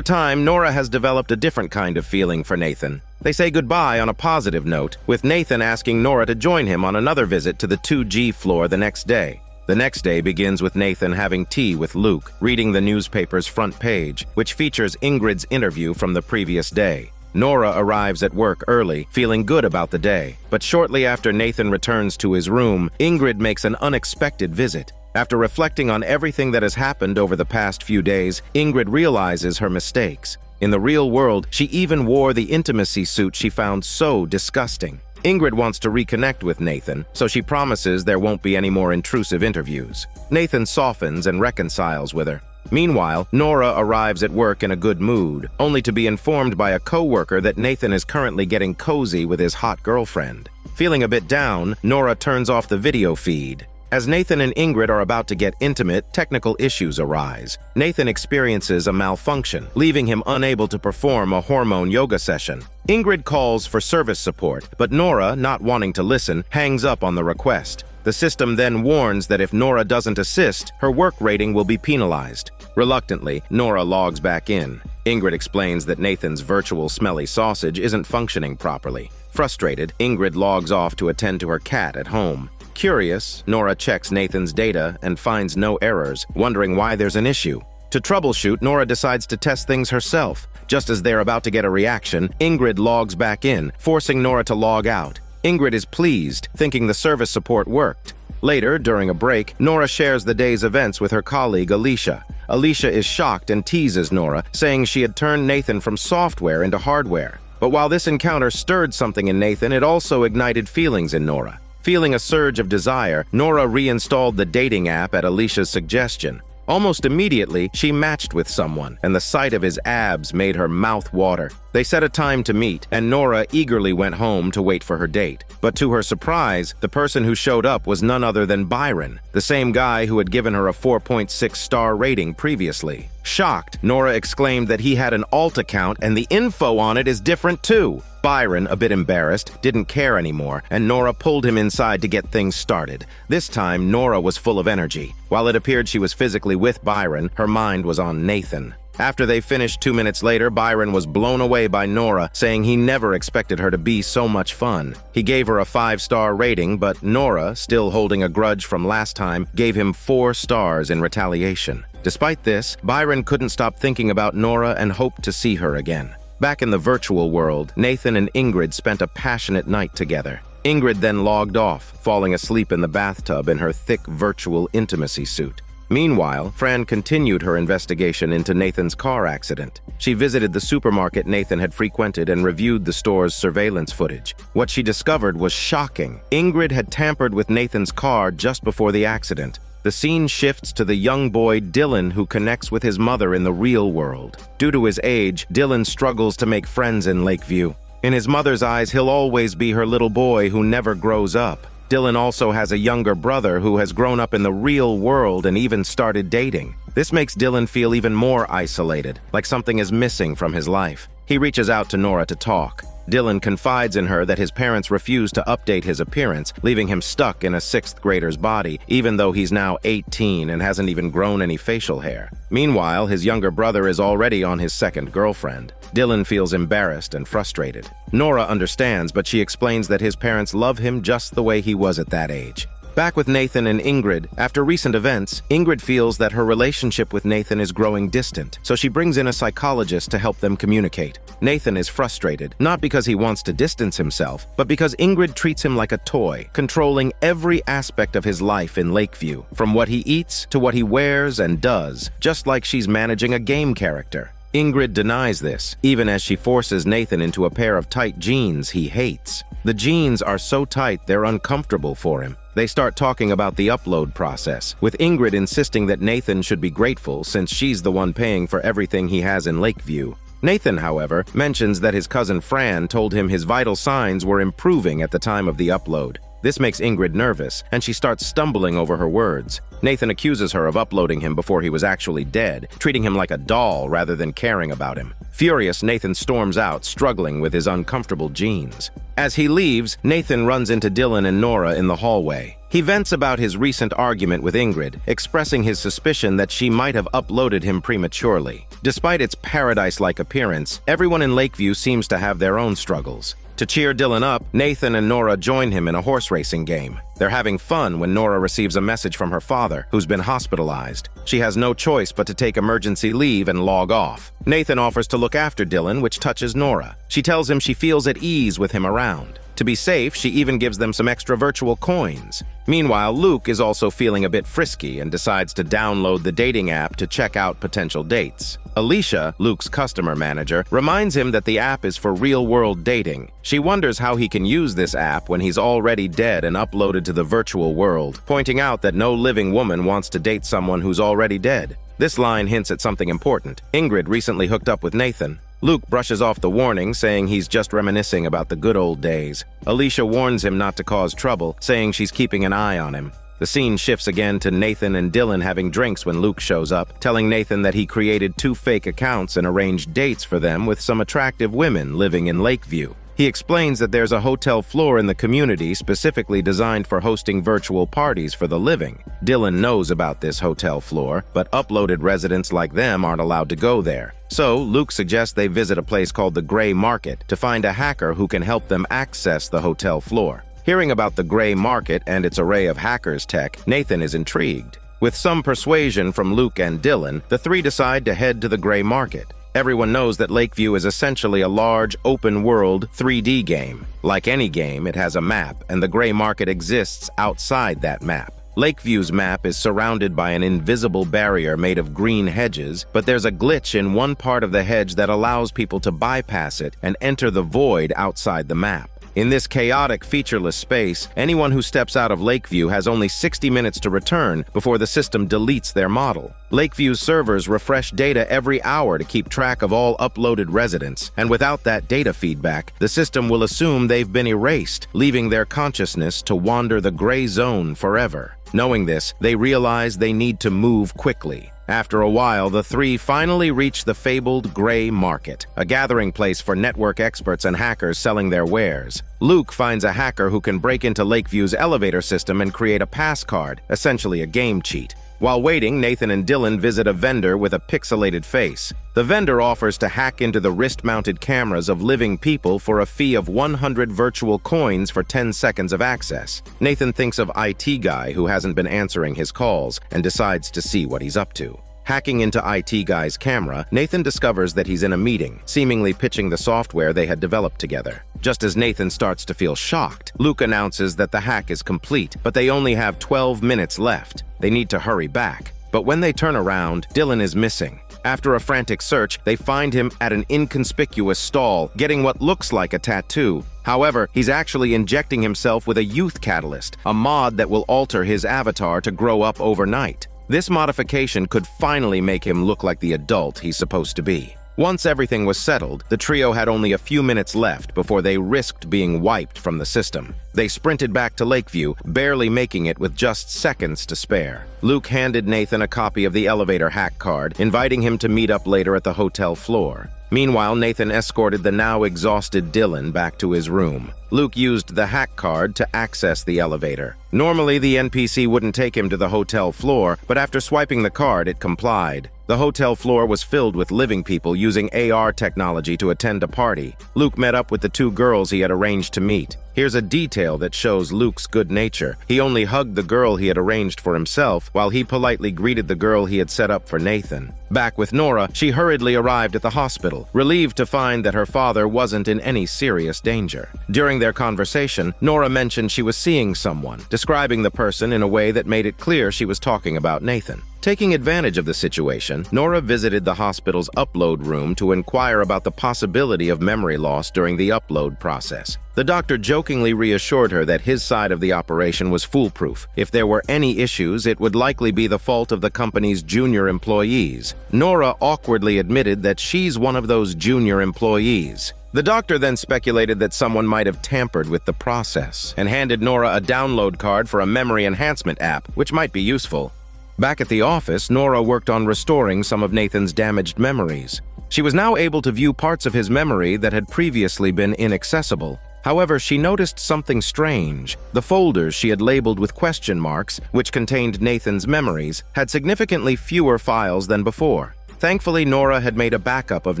time, Nora has developed a different kind of feeling for Nathan. They say goodbye on a positive note, with Nathan asking Nora to join him on another visit to the 2G floor the next day. The next day begins with Nathan having tea with Luke, reading the newspaper's front page, which features Ingrid's interview from the previous day. Nora arrives at work early, feeling good about the day. But shortly after Nathan returns to his room, Ingrid makes an unexpected visit. After reflecting on everything that has happened over the past few days, Ingrid realizes her mistakes. In the real world, she even wore the intimacy suit she found so disgusting. Ingrid wants to reconnect with Nathan, so she promises there won't be any more intrusive interviews. Nathan softens and reconciles with her. Meanwhile, Nora arrives at work in a good mood, only to be informed by a co-worker that Nathan is currently getting cozy with his hot girlfriend. Feeling a bit down, Nora turns off the video feed. As Nathan and Ingrid are about to get intimate, technical issues arise. Nathan experiences a malfunction, leaving him unable to perform a hormone yoga session. Ingrid calls for service support, but Nora, not wanting to listen, hangs up on the request. The system then warns that if Nora doesn't assist, her work rating will be penalized. Reluctantly, Nora logs back in. Ingrid explains that Nathan's virtual smelly sausage isn't functioning properly. Frustrated, Ingrid logs off to attend to her cat at home. Curious, Nora checks Nathan's data and finds no errors, wondering why there's an issue. To troubleshoot, Nora decides to test things herself. Just as they're about to get a reaction, Ingrid logs back in, forcing Nora to log out. Ingrid is pleased, thinking the service support worked. Later, during a break, Nora shares the day's events with her colleague Alicia. Alicia is shocked and teases Nora, saying she had turned Nathan from software into hardware. But while this encounter stirred something in Nathan, it also ignited feelings in Nora. Feeling a surge of desire, Nora reinstalled the dating app at Alicia's suggestion. Almost immediately, she matched with someone, and the sight of his abs made her mouth water. They set a time to meet, and Nora eagerly went home to wait for her date. But to her surprise, the person who showed up was none other than Byron, the same guy who had given her a 4.6-star rating previously. Shocked, Nora exclaimed that he had an alt account and the info on it is different too. Byron, a bit embarrassed, didn't care anymore, and Nora pulled him inside to get things started. This time, Nora was full of energy. While it appeared she was physically with Byron, her mind was on Nathan. After they finished 2 minutes later, Byron was blown away by Nora, saying he never expected her to be so much fun. He gave her a 5-star rating, but Nora, still holding a grudge from last time, gave him 4 stars in retaliation. Despite this, Byron couldn't stop thinking about Nora and hoped to see her again. Back in the virtual world, Nathan and Ingrid spent a passionate night together. Ingrid then logged off, falling asleep in the bathtub in her thick virtual intimacy suit. Meanwhile, Fran continued her investigation into Nathan's car accident. She visited the supermarket Nathan had frequented and reviewed the store's surveillance footage. What she discovered was shocking. Ingrid had tampered with Nathan's car just before the accident. The scene shifts to the young boy Dylan, who connects with his mother in the real world. Due to his age, Dylan struggles to make friends in Lakeview. In his mother's eyes, he'll always be her little boy who never grows up. Dylan also has a younger brother who has grown up in the real world and even started dating. This makes Dylan feel even more isolated, like something is missing from his life. He reaches out to Nora to talk. Dylan confides in her that his parents refuse to update his appearance, leaving him stuck in a 6th grader's body, even though he's now 18 and hasn't even grown any facial hair. Meanwhile, his younger brother is already on his 2nd girlfriend. Dylan feels embarrassed and frustrated. Nora understands, but she explains that his parents love him just the way he was at that age. Back with Nathan and Ingrid, after recent events, Ingrid feels that her relationship with Nathan is growing distant, so she brings in a psychologist to help them communicate. Nathan is frustrated, not because he wants to distance himself, but because Ingrid treats him like a toy, controlling every aspect of his life in Lakeview, from what he eats to what he wears and does, just like she's managing a game character. Ingrid denies this, even as she forces Nathan into a pair of tight jeans he hates. The jeans are so tight they're uncomfortable for him. They start talking about the upload process, with Ingrid insisting that Nathan should be grateful since she's the one paying for everything he has in Lakeview. Nathan, however, mentions that his cousin Fran told him his vital signs were improving at the time of the upload. This makes Ingrid nervous, and she starts stumbling over her words. Nathan accuses her of uploading him before he was actually dead, treating him like a doll rather than caring about him. Furious, Nathan storms out, struggling with his uncomfortable jeans. As he leaves, Nathan runs into Dylan and Nora in the hallway. He vents about his recent argument with Ingrid, expressing his suspicion that she might have uploaded him prematurely. Despite its paradise-like appearance, everyone in Lakeview seems to have their own struggles. To cheer Dylan up, Nathan and Nora join him in a horse racing game. They're having fun when Nora receives a message from her father, who's been hospitalized. She has no choice but to take emergency leave and log off. Nathan offers to look after Dylan, which touches Nora. She tells him she feels at ease with him around. To be safe, she even gives them some extra virtual coins. Meanwhile, Luke is also feeling a bit frisky and decides to download the dating app to check out potential dates. Alicia, Luke's customer manager, reminds him that the app is for real-world dating. She wonders how he can use this app when he's already dead and uploaded to the virtual world, pointing out that no living woman wants to date someone who's already dead. This line hints at something important. Ingrid recently hooked up with Nathan. Luke brushes off the warning, saying he's just reminiscing about the good old days. Alicia warns him not to cause trouble, saying she's keeping an eye on him. The scene shifts again to Nathan and Dylan having drinks when Luke shows up, telling Nathan that he created 2 fake accounts and arranged dates for them with some attractive women living in Lakeview. He explains that there's a hotel floor in the community specifically designed for hosting virtual parties for the living. Dylan knows about this hotel floor, but uploaded residents like them aren't allowed to go there. So, Luke suggests they visit a place called the Gray Market to find a hacker who can help them access the hotel floor. Hearing about the Gray Market and its array of hackers tech, Nathan is intrigued. With some persuasion from Luke and Dylan, the three decide to head to the Gray Market. Everyone knows that Lakeview is essentially a large, open-world 3D game. Like any game, it has a map, and the Gray Market exists outside that map. Lakeview's map is surrounded by an invisible barrier made of green hedges, but there's a glitch in one part of the hedge that allows people to bypass it and enter the void outside the map. In this chaotic, featureless space, anyone who steps out of Lakeview has only 60 minutes to return before the system deletes their model. Lakeview's servers refresh data every hour to keep track of all uploaded residents, and without that data feedback, the system will assume they've been erased, leaving their consciousness to wander the gray zone forever. Knowing this, they realize they need to move quickly. After a while, the three finally reach the fabled Gray Market, a gathering place for network experts and hackers selling their wares. Luke finds a hacker who can break into Lakeview's elevator system and create a pass card, essentially a game cheat. While waiting, Nathan and Dylan visit a vendor with a pixelated face. The vendor offers to hack into the wrist-mounted cameras of living people for a fee of 100 virtual coins for 10 seconds of access. Nathan thinks of IT guy who hasn't been answering his calls and decides to see what he's up to. Hacking into IT guy's camera, Nathan discovers that he's in a meeting, seemingly pitching the software they had developed together. Just as Nathan starts to feel shocked, Luke announces that the hack is complete, but they only have 12 minutes left. They need to hurry back. But when they turn around, Dylan is missing. After a frantic search, they find him at an inconspicuous stall, getting what looks like a tattoo. However, he's actually injecting himself with a youth catalyst, a mod that will alter his avatar to grow up overnight. This modification could finally make him look like the adult he's supposed to be. Once everything was settled, the trio had only a few minutes left before they risked being wiped from the system. They sprinted back to Lakeview, barely making it with just seconds to spare. Luke handed Nathan a copy of the elevator hack card, inviting him to meet up later at the hotel floor. Meanwhile, Nathan escorted the now exhausted Dylan back to his room. Luke used the hack card to access the elevator. Normally, the NPC wouldn't take him to the hotel floor, but after swiping the card, it complied. The hotel floor was filled with living people using AR technology to attend a party. Luke met up with the 2 girls he had arranged to meet. Here's a detail that shows Luke's good nature. He only hugged the girl he had arranged for himself, while he politely greeted the girl he had set up for Nathan. Back with Nora, she hurriedly arrived at the hospital, relieved to find that her father wasn't in any serious danger. During their conversation, Nora mentioned she was seeing someone, describing the person in a way that made it clear she was talking about Nathan. Taking advantage of the situation, Nora visited the hospital's upload room to inquire about the possibility of memory loss during the upload process. The doctor jokingly reassured her that his side of the operation was foolproof. If there were any issues, it would likely be the fault of the company's junior employees. Nora awkwardly admitted that she's one of those junior employees. The doctor then speculated that someone might have tampered with the process and handed Nora a download card for a memory enhancement app, which might be useful. Back at the office, Nora worked on restoring some of Nathan's damaged memories. She was now able to view parts of his memory that had previously been inaccessible. However, she noticed something strange. The folders she had labeled with question marks, which contained Nathan's memories, had significantly fewer files than before. Thankfully, Nora had made a backup of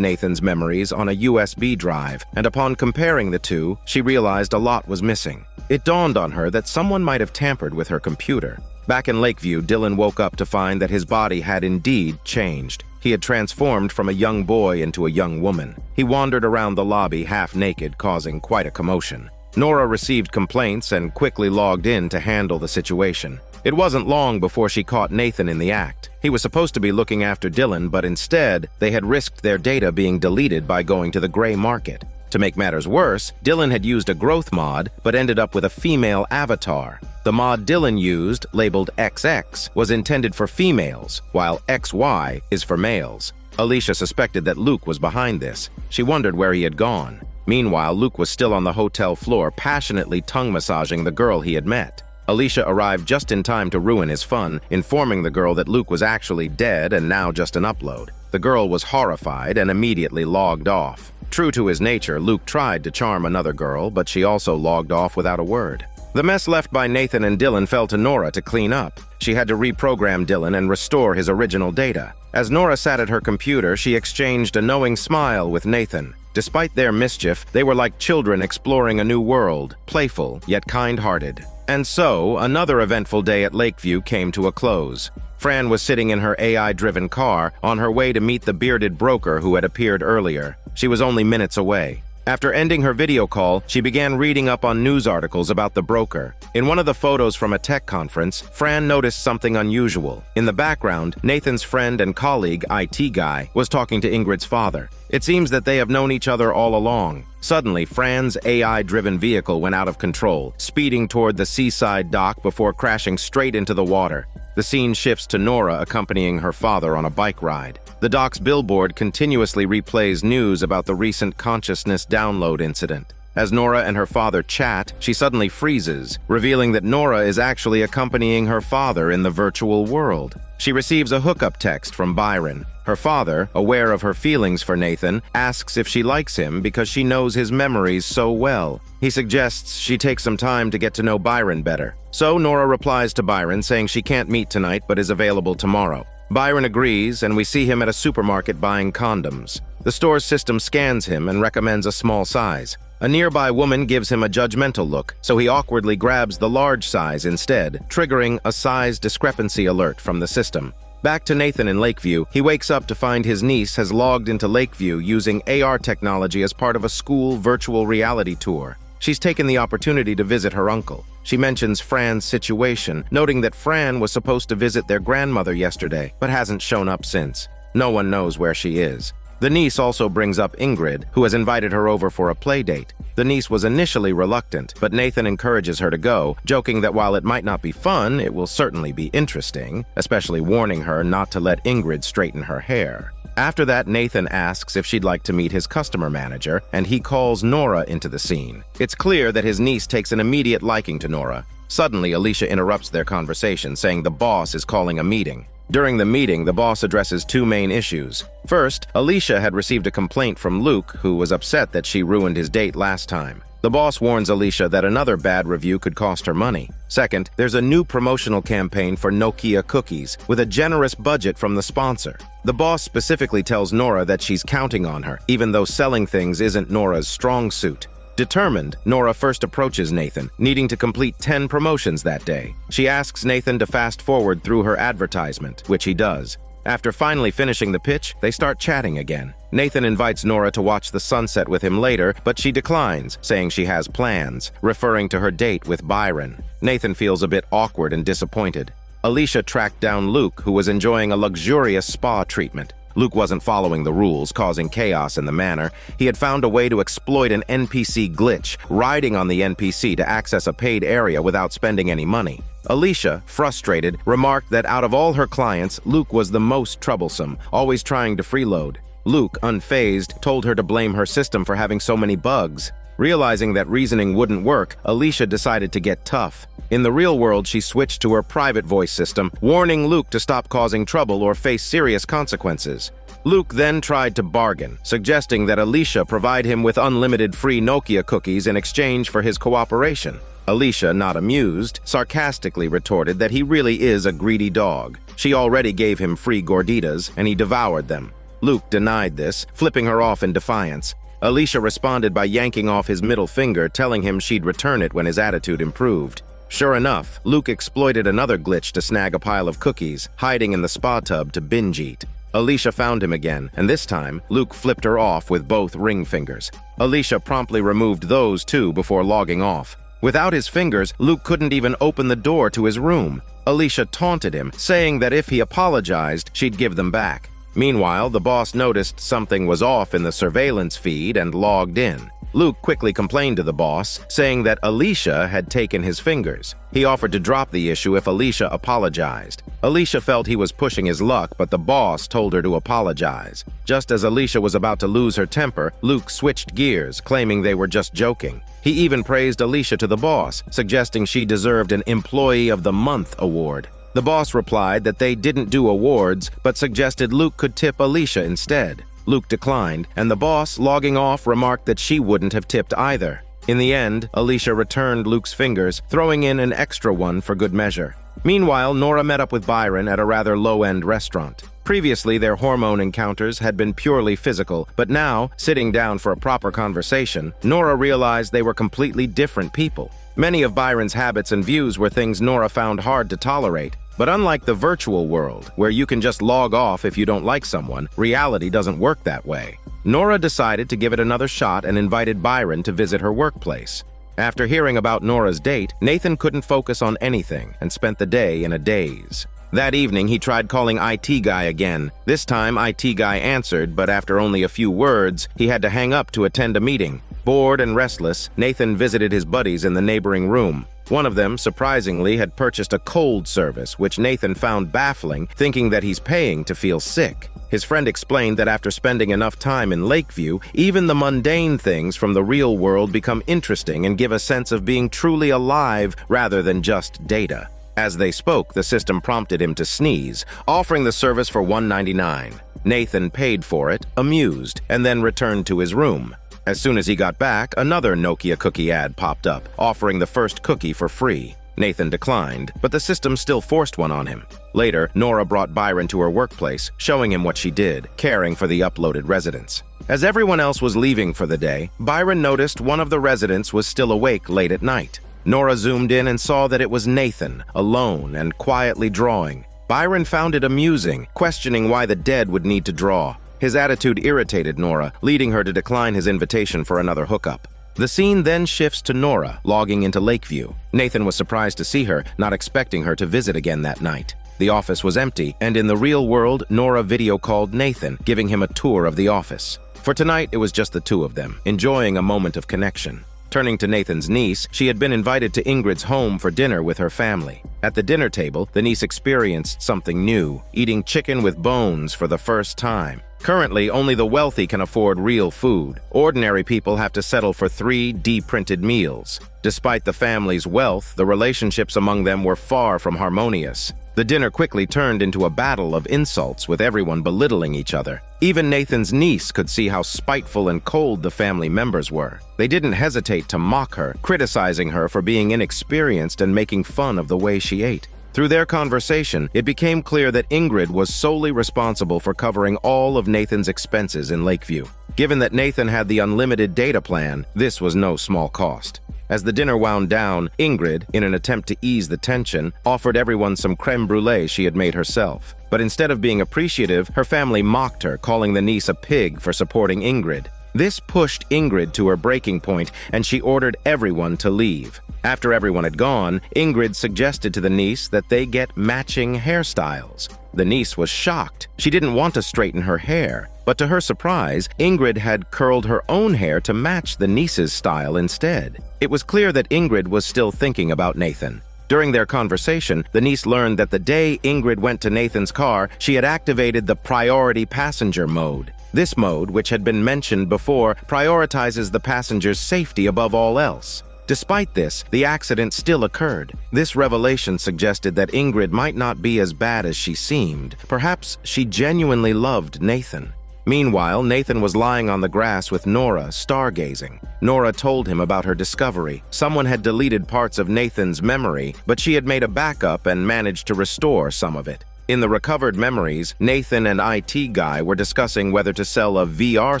Nathan's memories on a USB drive, and upon comparing the two, she realized a lot was missing. It dawned on her that someone might have tampered with her computer. Back in Lakeview, Dylan woke up to find that his body had indeed changed. He had transformed from a young boy into a young woman. He wandered around the lobby half-naked, causing quite a commotion. Nora received complaints and quickly logged in to handle the situation. It wasn't long before she caught Nathan in the act. He was supposed to be looking after Dylan, but instead, they had risked their data being deleted by going to the gray market. To make matters worse, Dylan had used a growth mod, but ended up with a female avatar. The mod Dylan used, labeled XX, was intended for females, while XY is for males. Alicia suspected that Luke was behind this. She wondered where he had gone. Meanwhile, Luke was still on the hotel floor, passionately tongue-massaging the girl he had met. Alicia arrived just in time to ruin his fun, informing the girl that Luke was actually dead and now just an upload. The girl was horrified and immediately logged off. True to his nature, Luke tried to charm another girl, but she also logged off without a word. The mess left by Nathan and Dylan fell to Nora to clean up. She had to reprogram Dylan and restore his original data. As Nora sat at her computer, she exchanged a knowing smile with Nathan. Despite their mischief, they were like children exploring a new world, playful yet kind-hearted. And so, another eventful day at Lakeview came to a close. Fran was sitting in her AI-driven car, on her way to meet the bearded broker who had appeared earlier. She was only minutes away. After ending her video call, she began reading up on news articles about the broker. In one of the photos from a tech conference, Fran noticed something unusual. In the background, Nathan's friend and colleague, IT Guy, was talking to Ingrid's father. It seems that they have known each other all along. Suddenly, Fran's AI-driven vehicle went out of control, speeding toward the seaside dock before crashing straight into the water. The scene shifts to Nora accompanying her father on a bike ride. The dock's billboard continuously replays news about the recent consciousness download incident. As Nora and her father chat, she suddenly freezes, revealing that Nora is actually accompanying her father in the virtual world. She receives a hookup text from Byron. Her father, aware of her feelings for Nathan, asks if she likes him because she knows his memories so well. He suggests she take some time to get to know Byron better. So Nora replies to Byron saying she can't meet tonight but is available tomorrow. Byron agrees, and we see him at a supermarket buying condoms. The store's system scans him and recommends a small size. A nearby woman gives him a judgmental look, so he awkwardly grabs the large size instead, triggering a size discrepancy alert from the system. Back to Nathan in Lakeview, he wakes up to find his niece has logged into Lakeview using AR technology as part of a school virtual reality tour. She's taken the opportunity to visit her uncle. She mentions Fran's situation, noting that Fran was supposed to visit their grandmother yesterday, but hasn't shown up since. No one knows where she is. The niece also brings up Ingrid, who has invited her over for a play date. The niece was initially reluctant, but Nathan encourages her to go, joking that while it might not be fun, it will certainly be interesting, especially warning her not to let Ingrid straighten her hair. After that, Nathan asks if she'd like to meet his customer manager, and he calls Nora into the scene. It's clear that his niece takes an immediate liking to Nora. Suddenly, Alicia interrupts their conversation, saying the boss is calling a meeting. During the meeting, the boss addresses two main issues. First, Alicia had received a complaint from Luke, who was upset that she ruined his date last time. The boss warns Alicia that another bad review could cost her money. Second, there's a new promotional campaign for Nokia cookies, with a generous budget from the sponsor. The boss specifically tells Nora that she's counting on her, even though selling things isn't Nora's strong suit. Determined, Nora first approaches Nathan, needing to complete 10 promotions that day. She asks Nathan to fast forward through her advertisement, which he does. After finally finishing the pitch, they start chatting again. Nathan invites Nora to watch the sunset with him later, but she declines, saying she has plans, referring to her date with Byron. Nathan feels a bit awkward and disappointed. Alicia tracked down Luke, who was enjoying a luxurious spa treatment. Luke wasn't following the rules, causing chaos in the manor. He had found a way to exploit an NPC glitch, riding on the NPC to access a paid area without spending any money. Alicia, frustrated, remarked that out of all her clients, Luke was the most troublesome, always trying to freeload. Luke, unfazed, told her to blame her system for having so many bugs. Realizing that reasoning wouldn't work, Alicia decided to get tough. In the real world, she switched to her private voice system, warning Luke to stop causing trouble or face serious consequences. Luke then tried to bargain, suggesting that Alicia provide him with unlimited free Nokia cookies in exchange for his cooperation. Alicia, not amused, sarcastically retorted that he really is a greedy dog. She already gave him free gorditas, and he devoured them. Luke denied this, flipping her off in defiance. Alicia responded by yanking off his middle finger, telling him she'd return it when his attitude improved. Sure enough, Luke exploited another glitch to snag a pile of cookies, hiding in the spa tub to binge eat. Alicia found him again, and this time, Luke flipped her off with both ring fingers. Alicia promptly removed those too before logging off. Without his fingers, Luke couldn't even open the door to his room. Alicia taunted him, saying that if he apologized, she'd give them back. Meanwhile, the boss noticed something was off in the surveillance feed and logged in. Luke quickly complained to the boss, saying that Alicia had taken his fingers. He offered to drop the issue if Alicia apologized. Alicia felt he was pushing his luck, but the boss told her to apologize. Just as Alicia was about to lose her temper, Luke switched gears, claiming they were just joking. He even praised Alicia to the boss, suggesting she deserved an Employee of the Month award. The boss replied that they didn't do awards, but suggested Luke could tip Alicia instead. Luke declined, and the boss, logging off, remarked that she wouldn't have tipped either. In the end, Alicia returned Luke's fingers, throwing in an extra one for good measure. Meanwhile, Nora met up with Byron at a rather low-end restaurant. Previously, their hormone encounters had been purely physical, but now, sitting down for a proper conversation, Nora realized they were completely different people. Many of Byron's habits and views were things Nora found hard to tolerate. But unlike the virtual world, where you can just log off if you don't like someone, reality doesn't work that way. Nora decided to give it another shot and invited Byron to visit her workplace. After hearing about Nora's date, Nathan couldn't focus on anything and spent the day in a daze. That evening, he tried calling IT Guy again. This time, IT Guy answered, but after only a few words, he had to hang up to attend a meeting. Bored and restless, Nathan visited his buddies in the neighboring room. One of them, surprisingly, had purchased a cold service, which Nathan found baffling, thinking that he's paying to feel sick. His friend explained that after spending enough time in Lakeview, even the mundane things from the real world become interesting and give a sense of being truly alive rather than just data. As they spoke, the system prompted him to sneeze, offering the service for $1.99. Nathan paid for it, amused, and then returned to his room. As soon as he got back, another Nokia cookie ad popped up, offering the first cookie for free. Nathan declined, but the system still forced one on him. Later, Nora brought Byron to her workplace, showing him what she did, caring for the uploaded residents. As everyone else was leaving for the day, Byron noticed one of the residents was still awake late at night. Nora zoomed in and saw that it was Nathan, alone and quietly drawing. Byron found it amusing, questioning why the dead would need to draw. His attitude irritated Nora, leading her to decline his invitation for another hookup. The scene then shifts to Nora, logging into Lakeview. Nathan was surprised to see her, not expecting her to visit again that night. The office was empty, and in the real world, Nora video called Nathan, giving him a tour of the office. For tonight, it was just the two of them, enjoying a moment of connection. Turning to Nathan's niece, she had been invited to Ingrid's home for dinner with her family. At the dinner table, the niece experienced something new, eating chicken with bones for the first time. Currently, only the wealthy can afford real food. Ordinary people have to settle for 3D-printed meals. Despite the family's wealth, the relationships among them were far from harmonious. The dinner quickly turned into a battle of insults, with everyone belittling each other. Even Nathan's niece could see how spiteful and cold the family members were. They didn't hesitate to mock her, criticizing her for being inexperienced and making fun of the way she ate. Through their conversation, it became clear that Ingrid was solely responsible for covering all of Nathan's expenses in Lakeview. Given that Nathan had the unlimited data plan, this was no small cost. As the dinner wound down, Ingrid, in an attempt to ease the tension, offered everyone some crème brûlée she had made herself. But instead of being appreciative, her family mocked her, calling the niece a pig for supporting Ingrid. This pushed Ingrid to her breaking point, and she ordered everyone to leave. After everyone had gone, Ingrid suggested to the niece that they get matching hairstyles. The niece was shocked. She didn't want to straighten her hair, but to her surprise, Ingrid had curled her own hair to match the niece's style instead. It was clear that Ingrid was still thinking about Nathan. During their conversation, the niece learned that the day Ingrid went to Nathan's car, she had activated the priority passenger mode. This mode, which had been mentioned before, prioritizes the passenger's safety above all else. Despite this, the accident still occurred. This revelation suggested that Ingrid might not be as bad as she seemed. Perhaps she genuinely loved Nathan. Meanwhile, Nathan was lying on the grass with Nora, stargazing. Nora told him about her discovery. Someone had deleted parts of Nathan's memory, but she had made a backup and managed to restore some of it. In the recovered memories, Nathan and IT guy were discussing whether to sell a VR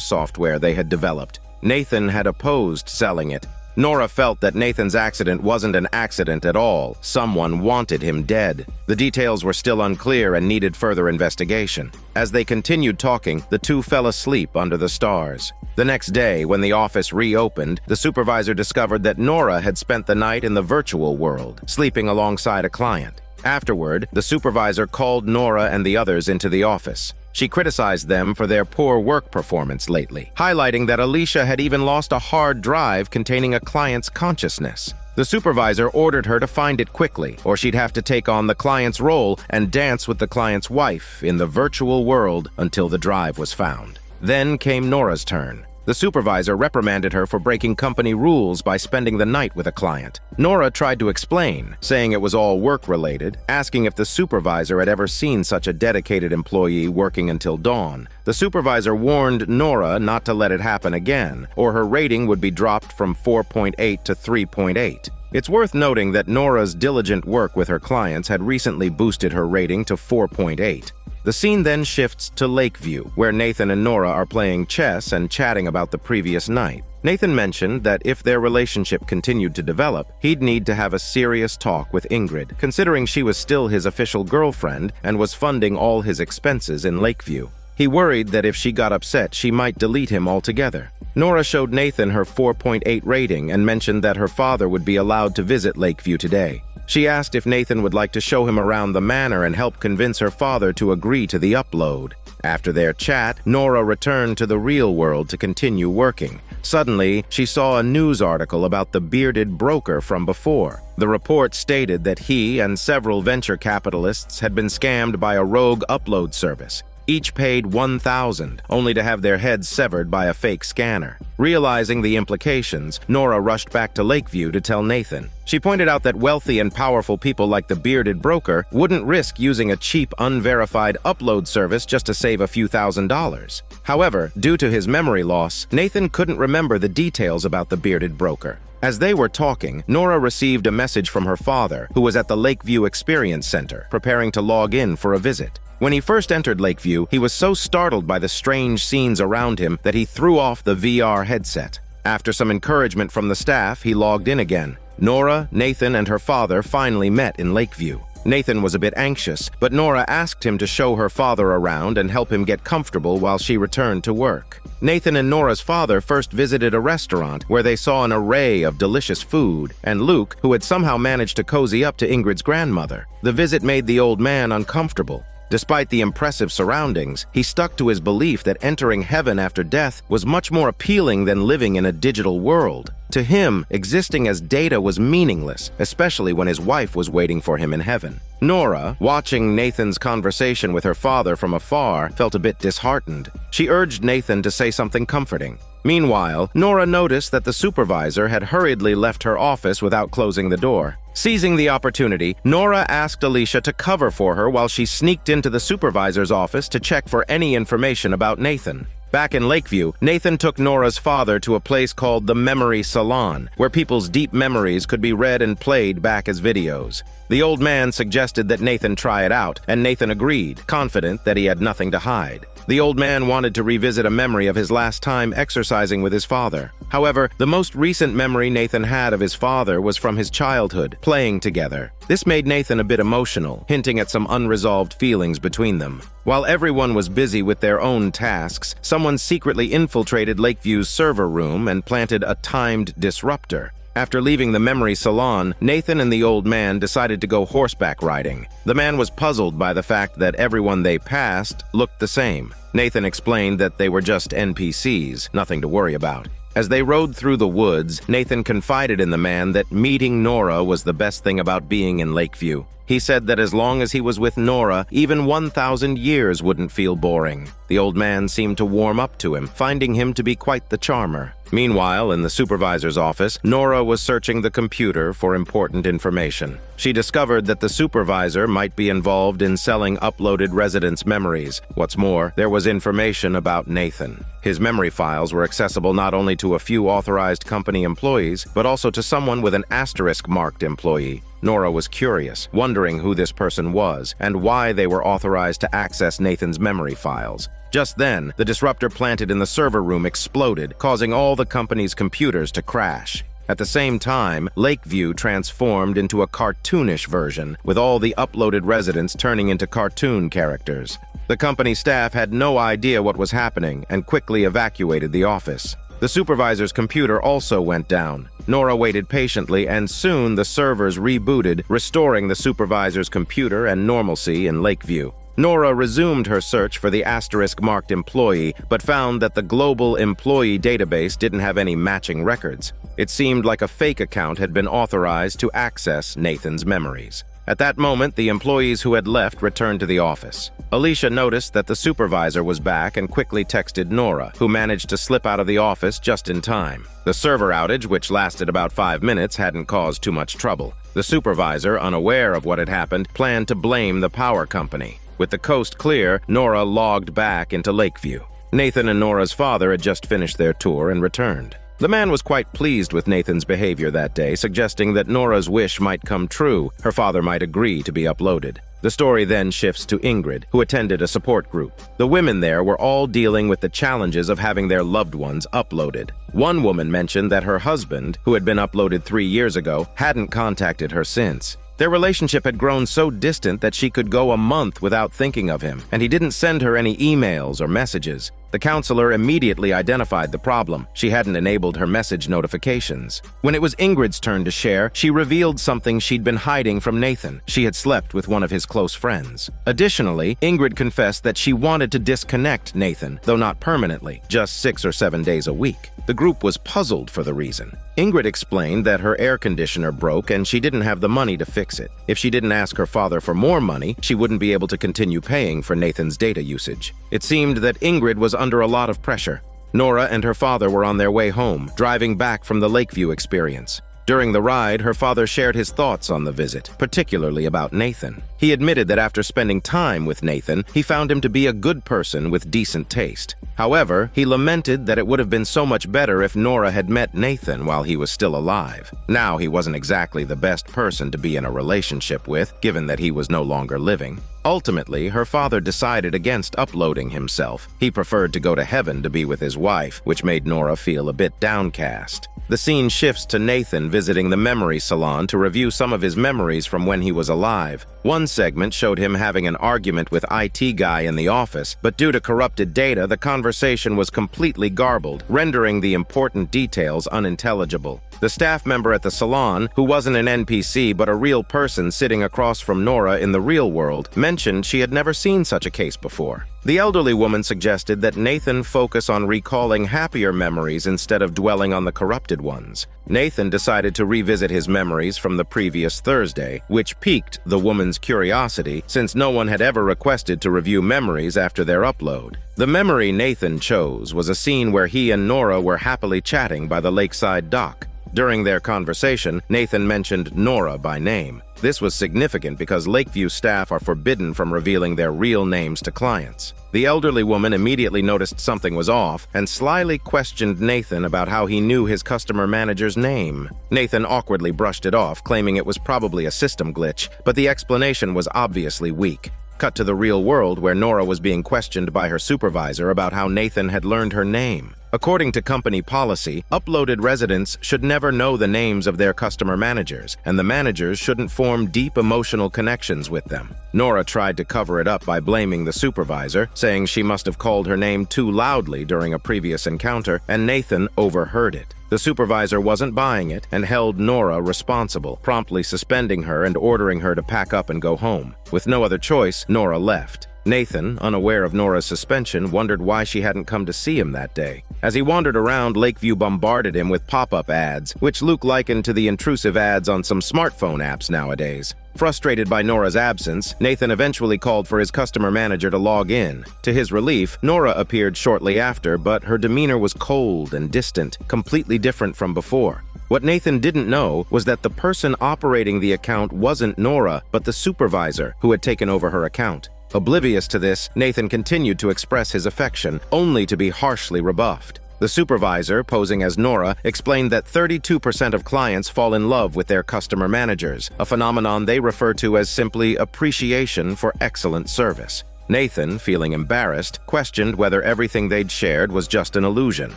software they had developed. Nathan had opposed selling it. Nora felt that Nathan's accident wasn't an accident at all. Someone wanted him dead. The details were still unclear and needed further investigation. As they continued talking, the two fell asleep under the stars. The next day, when the office reopened, the supervisor discovered that Nora had spent the night in the virtual world, sleeping alongside a client. Afterward, the supervisor called Nora and the others into the office. She criticized them for their poor work performance lately, highlighting that Alicia had even lost a hard drive containing a client's consciousness. The supervisor ordered her to find it quickly, or she'd have to take on the client's role and dance with the client's wife in the virtual world until the drive was found. Then came Nora's turn. The supervisor reprimanded her for breaking company rules by spending the night with a client. Nora tried to explain, saying it was all work-related, asking if the supervisor had ever seen such a dedicated employee working until dawn. The supervisor warned Nora not to let it happen again, or her rating would be dropped from 4.8 to 3.8. It's worth noting that Nora's diligent work with her clients had recently boosted her rating to 4.8. The scene then shifts to Lakeview, where Nathan and Nora are playing chess and chatting about the previous night. Nathan mentioned that if their relationship continued to develop, he'd need to have a serious talk with Ingrid, considering she was still his official girlfriend and was funding all his expenses in Lakeview. He worried that if she got upset, she might delete him altogether. Nora showed Nathan her 4.8 rating and mentioned that her father would be allowed to visit Lakeview today. She asked if Nathan would like to show him around the manor and help convince her father to agree to the upload. After their chat, Nora returned to the real world to continue working. Suddenly, she saw a news article about the bearded broker from before. The report stated that he and several venture capitalists had been scammed by a rogue upload service. Each paid $1,000, only to have their heads severed by a fake scanner. Realizing the implications, Nora rushed back to Lakeview to tell Nathan. She pointed out that wealthy and powerful people like the bearded broker wouldn't risk using a cheap, unverified upload service just to save a few $1,000s. However, due to his memory loss, Nathan couldn't remember the details about the bearded broker. As they were talking, Nora received a message from her father, who was at the Lakeview Experience Center, preparing to log in for a visit. When he first entered Lakeview, he was so startled by the strange scenes around him that he threw off the VR headset. After some encouragement from the staff, he logged in again. Nora, Nathan, and her father finally met in Lakeview. Nathan was a bit anxious, but Nora asked him to show her father around and help him get comfortable while she returned to work. Nathan and Nora's father first visited a restaurant where they saw an array of delicious food, and Luke, who had somehow managed to cozy up to Ingrid's grandmother. The visit made the old man uncomfortable. Despite the impressive surroundings, he stuck to his belief that entering heaven after death was much more appealing than living in a digital world. To him, existing as Data was meaningless, especially when his wife was waiting for him in heaven. Nora, watching Nathan's conversation with her father from afar, felt a bit disheartened. She urged Nathan to say something comforting. Meanwhile, Nora noticed that the supervisor had hurriedly left her office without closing the door. Seizing the opportunity, Nora asked Alicia to cover for her while she sneaked into the supervisor's office to check for any information about Nathan. Back in Lakeview, Nathan took Nora's father to a place called the Memory Salon, where people's deep memories could be read and played back as videos. The old man suggested that Nathan try it out, and Nathan agreed, confident that he had nothing to hide. The old man wanted to revisit a memory of his last time exercising with his father. However, the most recent memory Nathan had of his father was from his childhood, playing together. This made Nathan a bit emotional, hinting at some unresolved feelings between them. While everyone was busy with their own tasks, someone secretly infiltrated Lakeview's server room and planted a timed disruptor. After leaving the memory salon, Nathan and the old man decided to go horseback riding. The man was puzzled by the fact that everyone they passed looked the same. Nathan explained that they were just NPCs, nothing to worry about. As they rode through the woods, Nathan confided in the man that meeting Nora was the best thing about being in Lakeview. He said that as long as he was with Nora, even 1,000 years wouldn't feel boring. The old man seemed to warm up to him, finding him to be quite the charmer. Meanwhile, in the supervisor's office, Nora was searching the computer for important information. She discovered that the supervisor might be involved in selling uploaded residents' memories. What's more, there was information about Nathan. His memory files were accessible not only to a few authorized company employees, but also to someone with an asterisk-marked employee. Nora was curious, wondering who this person was and why they were authorized to access Nathan's memory files. Just then, the disruptor planted in the server room exploded, causing all the company's computers to crash. At the same time, Lakeview transformed into a cartoonish version, with all the uploaded residents turning into cartoon characters. The company staff had no idea what was happening and quickly evacuated the office. The supervisor's computer also went down. Nora waited patiently, and soon the servers rebooted, restoring the supervisor's computer and normalcy in Lakeview. Nora resumed her search for the asterisk-marked employee, but found that the global employee database didn't have any matching records. It seemed like a fake account had been authorized to access Nathan's memories. At that moment, the employees who had left returned to the office. Alicia noticed that the supervisor was back and quickly texted Nora, who managed to slip out of the office just in time. The server outage, which lasted about 5 minutes, hadn't caused too much trouble. The supervisor, unaware of what had happened, planned to blame the power company. With the coast clear, Nora logged back into Lakeview. Nathan and Nora's father had just finished their tour and returned. The man was quite pleased with Nathan's behavior that day, suggesting that Nora's wish might come true. Her father might agree to be uploaded. The story then shifts to Ingrid, who attended a support group. The women there were all dealing with the challenges of having their loved ones uploaded. One woman mentioned that her husband, who had been uploaded 3 years ago, hadn't contacted her since. Their relationship had grown so distant that she could go a month without thinking of him, and he didn't send her any emails or messages. The counselor immediately identified the problem. She hadn't enabled her message notifications. When it was Ingrid's turn to share, she revealed something she'd been hiding from Nathan. She had slept with one of his close friends. Additionally, Ingrid confessed that she wanted to disconnect Nathan, though not permanently, just 6 or 7 days a week. The group was puzzled for the reason. Ingrid explained that her air conditioner broke and she didn't have the money to fix it. If she didn't ask her father for more money, she wouldn't be able to continue paying for Nathan's data usage. It seemed that Ingrid was under a lot of pressure. Nora and her father were on their way home, driving back from the Lakeview experience. During the ride, her father shared his thoughts on the visit, particularly about Nathan. He admitted that after spending time with Nathan, he found him to be a good person with decent taste. However, he lamented that it would have been so much better if Nora had met Nathan while he was still alive. Now he wasn't exactly the best person to be in a relationship with, given that he was no longer living. Ultimately, her father decided against uploading himself. He preferred to go to heaven to be with his wife, which made Nora feel a bit downcast. The scene shifts to Nathan visiting the memory salon to review some of his memories from when he was alive. One segment showed him having an argument with IT guy in the office, but due to corrupted data, the conversation was completely garbled, rendering the important details unintelligible. The staff member at the salon, who wasn't an NPC but a real person sitting across from Nora in the real world, mentioned she had never seen such a case before. The elderly woman suggested that Nathan focus on recalling happier memories instead of dwelling on the corrupted ones. Nathan decided to revisit his memories from the previous Thursday, which piqued the woman's curiosity since no one had ever requested to review memories after their upload. The memory Nathan chose was a scene where he and Nora were happily chatting by the lakeside dock. During their conversation, Nathan mentioned Nora by name. This was significant because Lakeview staff are forbidden from revealing their real names to clients. The elderly woman immediately noticed something was off and slyly questioned Nathan about how he knew his customer manager's name. Nathan awkwardly brushed it off, claiming it was probably a system glitch, but the explanation was obviously weak. Cut to the real world where Nora was being questioned by her supervisor about how Nathan had learned her name. According to company policy, uploaded residents should never know the names of their customer managers, and the managers shouldn't form deep emotional connections with them. Nora tried to cover it up by blaming the supervisor, saying she must have called her name too loudly during a previous encounter, and Nathan overheard it. The supervisor wasn't buying it and held Nora responsible, promptly suspending her and ordering her to pack up and go home. With no other choice, Nora left. Nathan, unaware of Nora's suspension, wondered why she hadn't come to see him that day. As he wandered around, Lakeview bombarded him with pop-up ads, which Luke likened to the intrusive ads on some smartphone apps nowadays. Frustrated by Nora's absence, Nathan eventually called for his customer manager to log in. To his relief, Nora appeared shortly after, but her demeanor was cold and distant, completely different from before. What Nathan didn't know was that the person operating the account wasn't Nora, but the supervisor who had taken over her account. Oblivious to this, Nathan continued to express his affection, only to be harshly rebuffed. The supervisor, posing as Nora, explained that 32% of clients fall in love with their customer managers, a phenomenon they refer to as simply appreciation for excellent service. Nathan, feeling embarrassed, questioned whether everything they'd shared was just an illusion.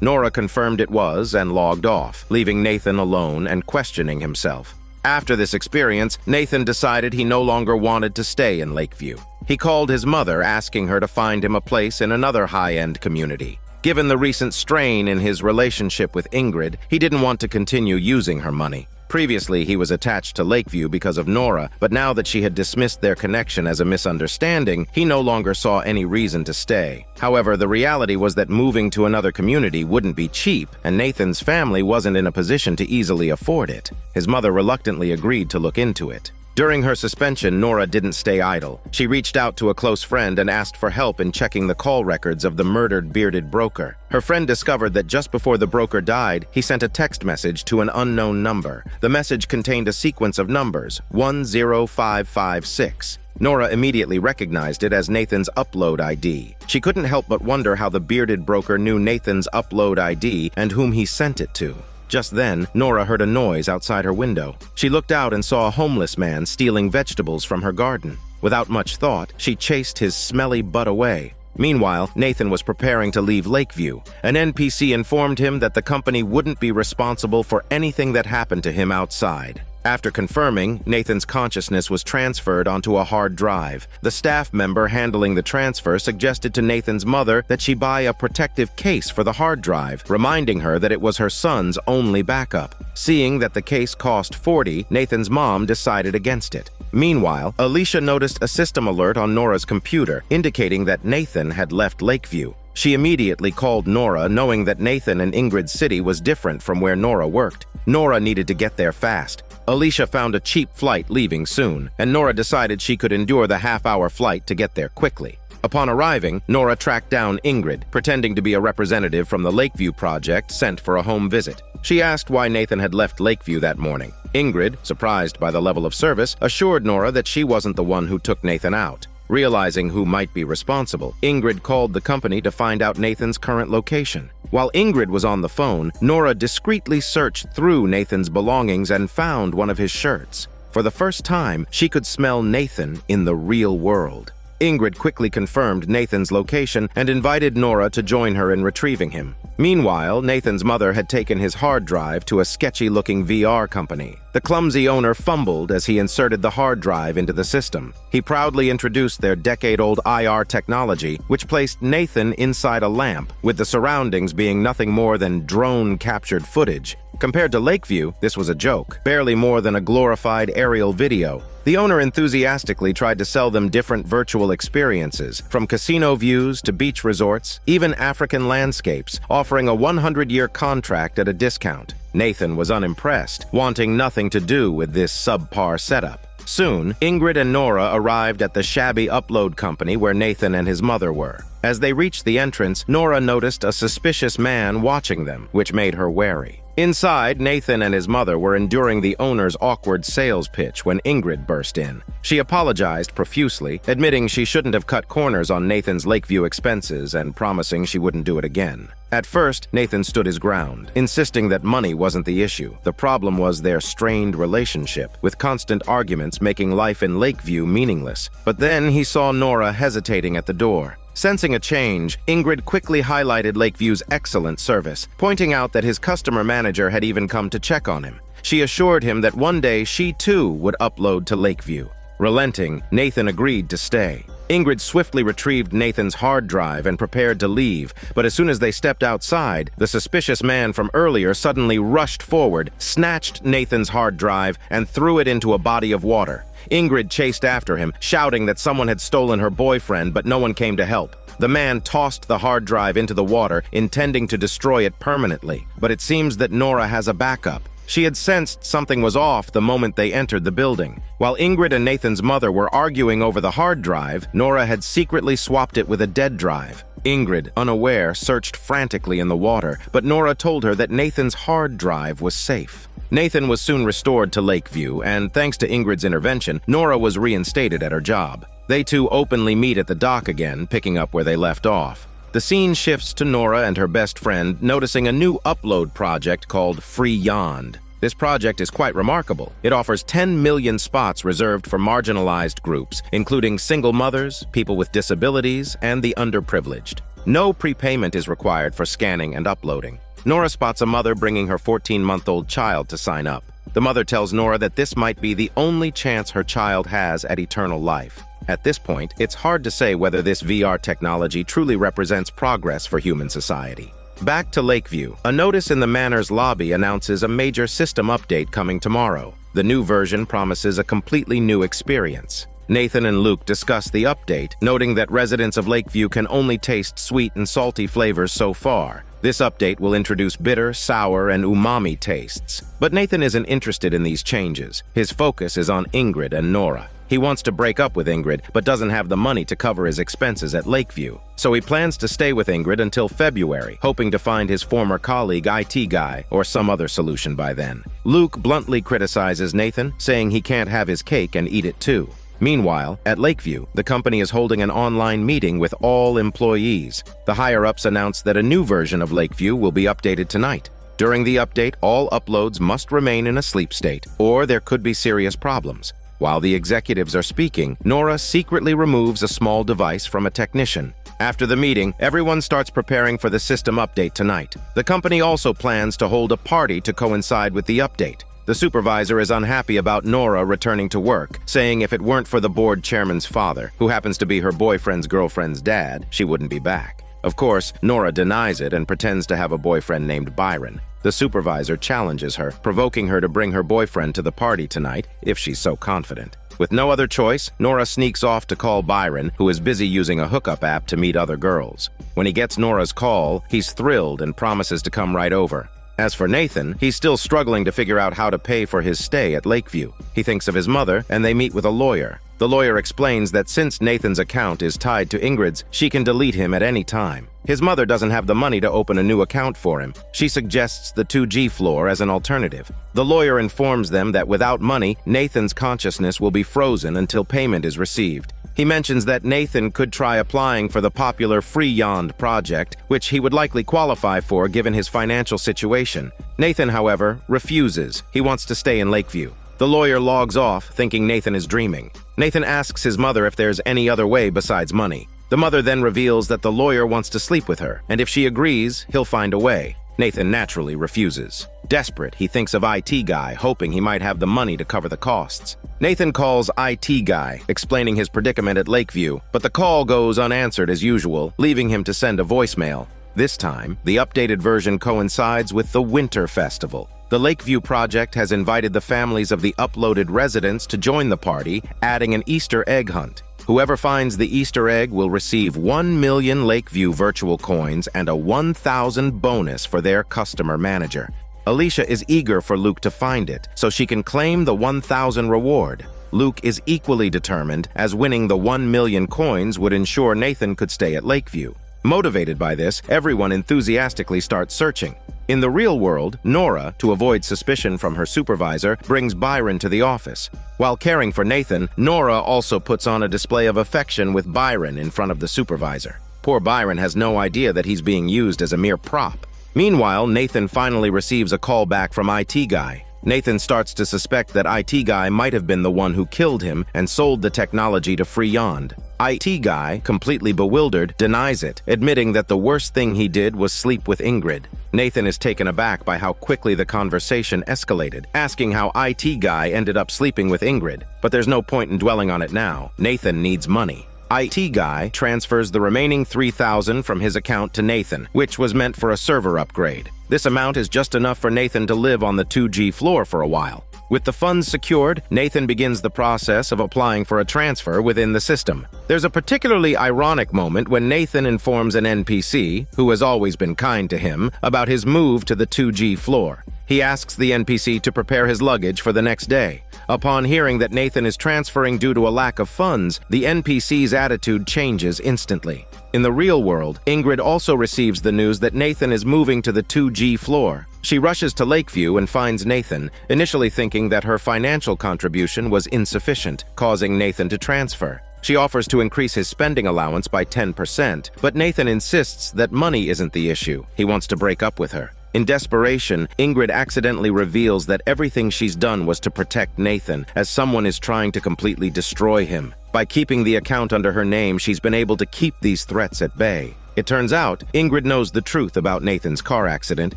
Nora confirmed it was and logged off, leaving Nathan alone and questioning himself. After this experience, Nathan decided he no longer wanted to stay in Lakeview. He called his mother, asking her to find him a place in another high-end community. Given the recent strain in his relationship with Ingrid, he didn't want to continue using her money. Previously, he was attached to Lakeview because of Nora, but now that she had dismissed their connection as a misunderstanding, he no longer saw any reason to stay. However, the reality was that moving to another community wouldn't be cheap, and Nathan's family wasn't in a position to easily afford it. His mother reluctantly agreed to look into it. During her suspension, Nora didn't stay idle. She reached out to a close friend and asked for help in checking the call records of the murdered bearded broker. Her friend discovered that just before the broker died, he sent a text message to an unknown number. The message contained a sequence of numbers, 10556. Nora immediately recognized it as Nathan's upload ID. She couldn't help but wonder how the bearded broker knew Nathan's upload ID and whom he sent it to. Just then, Nora heard a noise outside her window. She looked out and saw a homeless man stealing vegetables from her garden. Without much thought, she chased his smelly butt away. Meanwhile, Nathan was preparing to leave Lakeview. An NPC informed him that the company wouldn't be responsible for anything that happened to him outside. After confirming, Nathan's consciousness was transferred onto a hard drive. The staff member handling the transfer suggested to Nathan's mother that she buy a protective case for the hard drive, reminding her that it was her son's only backup. Seeing that the case cost $40, Nathan's mom decided against it. Meanwhile, Alicia noticed a system alert on Nora's computer, indicating that Nathan had left Lakeview. She immediately called Nora, knowing that Nathan and Ingrid's city was different from where Nora worked. Nora needed to get there fast. Alicia found a cheap flight leaving soon, and Nora decided she could endure the half-hour flight to get there quickly. Upon arriving, Nora tracked down Ingrid, pretending to be a representative from the Lakeview project sent for a home visit. She asked why Nathan had left Lakeview that morning. Ingrid, surprised by the level of service, assured Nora that she wasn't the one who took Nathan out. Realizing who might be responsible, Ingrid called the company to find out Nathan's current location. While Ingrid was on the phone, Nora discreetly searched through Nathan's belongings and found one of his shirts. For the first time, she could smell Nathan in the real world. Ingrid quickly confirmed Nathan's location and invited Nora to join her in retrieving him. Meanwhile, Nathan's mother had taken his hard drive to a sketchy-looking VR company. The clumsy owner fumbled as he inserted the hard drive into the system. He proudly introduced their decade-old IR technology, which placed Nathan inside a lamp, with the surroundings being nothing more than drone-captured footage. Compared to Lakeview, this was a joke, barely more than a glorified aerial video. The owner enthusiastically tried to sell them different virtual experiences, from casino views to beach resorts, even African landscapes, offering a 100-year contract at a discount. Nathan was unimpressed, wanting nothing to do with this subpar setup. Soon, Ingrid and Nora arrived at the shabby upload company where Nathan and his mother were. As they reached the entrance, Nora noticed a suspicious man watching them, which made her wary. Inside, Nathan and his mother were enduring the owner's awkward sales pitch when Ingrid burst in. She apologized profusely, admitting she shouldn't have cut corners on Nathan's Lakeview expenses and promising she wouldn't do it again. At first, Nathan stood his ground, insisting that money wasn't the issue. The problem was their strained relationship, with constant arguments making life in Lakeview meaningless. But then he saw Nora hesitating at the door. Sensing a change, Ingrid quickly highlighted Lakeview's excellent service, pointing out that his customer manager had even come to check on him. She assured him that one day she too would upload to Lakeview. Relenting, Nathan agreed to stay. Ingrid swiftly retrieved Nathan's hard drive and prepared to leave, but as soon as they stepped outside, the suspicious man from earlier suddenly rushed forward, snatched Nathan's hard drive, and threw it into a body of water. Ingrid chased after him, shouting that someone had stolen her boyfriend, but no one came to help. The man tossed the hard drive into the water, intending to destroy it permanently, but it seems that Nora has a backup. She had sensed something was off the moment they entered the building. While Ingrid and Nathan's mother were arguing over the hard drive, Nora had secretly swapped it with a dead drive. Ingrid, unaware, searched frantically in the water, but Nora told her that Nathan's hard drive was safe. Nathan was soon restored to Lakeview, and thanks to Ingrid's intervention, Nora was reinstated at her job. They two openly meet at the dock again, picking up where they left off. The scene shifts to Nora and her best friend noticing a new upload project called Freeyond. This project is quite remarkable. It offers 10 million spots reserved for marginalized groups, including single mothers, people with disabilities, and the underprivileged. No prepayment is required for scanning and uploading. Nora spots a mother bringing her 14-month-old child to sign up. The mother tells Nora that this might be the only chance her child has at eternal life. At this point, it's hard to say whether this VR technology truly represents progress for human society. Back to Lakeview, a notice in the Manor's lobby announces a major system update coming tomorrow. The new version promises a completely new experience. Nathan and Luke discuss the update, noting that residents of Lakeview can only taste sweet and salty flavors so far. This update will introduce bitter, sour, and umami tastes. But Nathan isn't interested in these changes. His focus is on Ingrid and Nora. He wants to break up with Ingrid, but doesn't have the money to cover his expenses at Lakeview. So he plans to stay with Ingrid until February, hoping to find his former colleague IT guy or some other solution by then. Luke bluntly criticizes Nathan, saying he can't have his cake and eat it too. Meanwhile, at Lakeview, the company is holding an online meeting with all employees. The higher-ups announce that a new version of Lakeview will be updated tonight. During the update, all uploads must remain in a sleep state, or there could be serious problems. While the executives are speaking, Nora secretly removes a small device from a technician. After the meeting, everyone starts preparing for the system update tonight. The company also plans to hold a party to coincide with the update. The supervisor is unhappy about Nora returning to work, saying if it weren't for the board chairman's father, who happens to be her boyfriend's girlfriend's dad, she wouldn't be back. Of course, Nora denies it and pretends to have a boyfriend named Byron. The supervisor challenges her, provoking her to bring her boyfriend to the party tonight, if she's so confident. With no other choice, Nora sneaks off to call Byron, who is busy using a hookup app to meet other girls. When he gets Nora's call, he's thrilled and promises to come right over. As for Nathan, he's still struggling to figure out how to pay for his stay at Lakeview. He thinks of his mother, and they meet with a lawyer. The lawyer explains that since Nathan's account is tied to Ingrid's, she can delete him at any time. His mother doesn't have the money to open a new account for him. She suggests the 2G floor as an alternative. The lawyer informs them that without money, Nathan's consciousness will be frozen until payment is received. He mentions that Nathan could try applying for the popular Freeyond project, which he would likely qualify for given his financial situation. Nathan, however, refuses. He wants to stay in Lakeview. The lawyer logs off, thinking Nathan is dreaming. Nathan asks his mother if there's any other way besides money. The mother then reveals that the lawyer wants to sleep with her, and if she agrees, he'll find a way. Nathan naturally refuses. Desperate, he thinks of IT Guy, hoping he might have the money to cover the costs. Nathan calls IT Guy, explaining his predicament at Lakeview, but the call goes unanswered as usual, leaving him to send a voicemail. This time, the updated version coincides with the Winter Festival. The Lakeview project has invited the families of the uploaded residents to join the party, adding an Easter egg hunt. Whoever finds the Easter egg will receive 1 million Lakeview virtual coins and a 1,000 bonus for their customer manager. Alicia is eager for Luke to find it, so she can claim the 1,000 reward. Luke is equally determined, as winning the 1 million coins would ensure Nathan could stay at Lakeview. Motivated by this, everyone enthusiastically starts searching. In the real world, Nora, to avoid suspicion from her supervisor, brings Byron to the office. While caring for Nathan, Nora also puts on a display of affection with Byron in front of the supervisor. Poor Byron has no idea that he's being used as a mere prop. Meanwhile, Nathan finally receives a call back from IT Guy. Nathan starts to suspect that IT Guy might have been the one who killed him and sold the technology to Freeyond. IT Guy, completely bewildered, denies it, admitting that the worst thing he did was sleep with Ingrid. Nathan is taken aback by how quickly the conversation escalated, asking how IT Guy ended up sleeping with Ingrid. But there's no point in dwelling on it now. Nathan needs money. IT Guy transfers the remaining $3,000 from his account to Nathan, which was meant for a server upgrade. This amount is just enough for Nathan to live on the 2G floor for a while. With the funds secured, Nathan begins the process of applying for a transfer within the system. There's a particularly ironic moment when Nathan informs an NPC, who has always been kind to him, about his move to the 2G floor. He asks the NPC to prepare his luggage for the next day. Upon hearing that Nathan is transferring due to a lack of funds, the NPC's attitude changes instantly. In the real world, Ingrid also receives the news that Nathan is moving to the 2G floor. She rushes to Lakeview and finds Nathan, initially thinking that her financial contribution was insufficient, causing Nathan to transfer. She offers to increase his spending allowance by 10%, but Nathan insists that money isn't the issue. He wants to break up with her. In desperation, Ingrid accidentally reveals that everything she's done was to protect Nathan, as someone is trying to completely destroy him. By keeping the account under her name, she's been able to keep these threats at bay. It turns out, Ingrid knows the truth about Nathan's car accident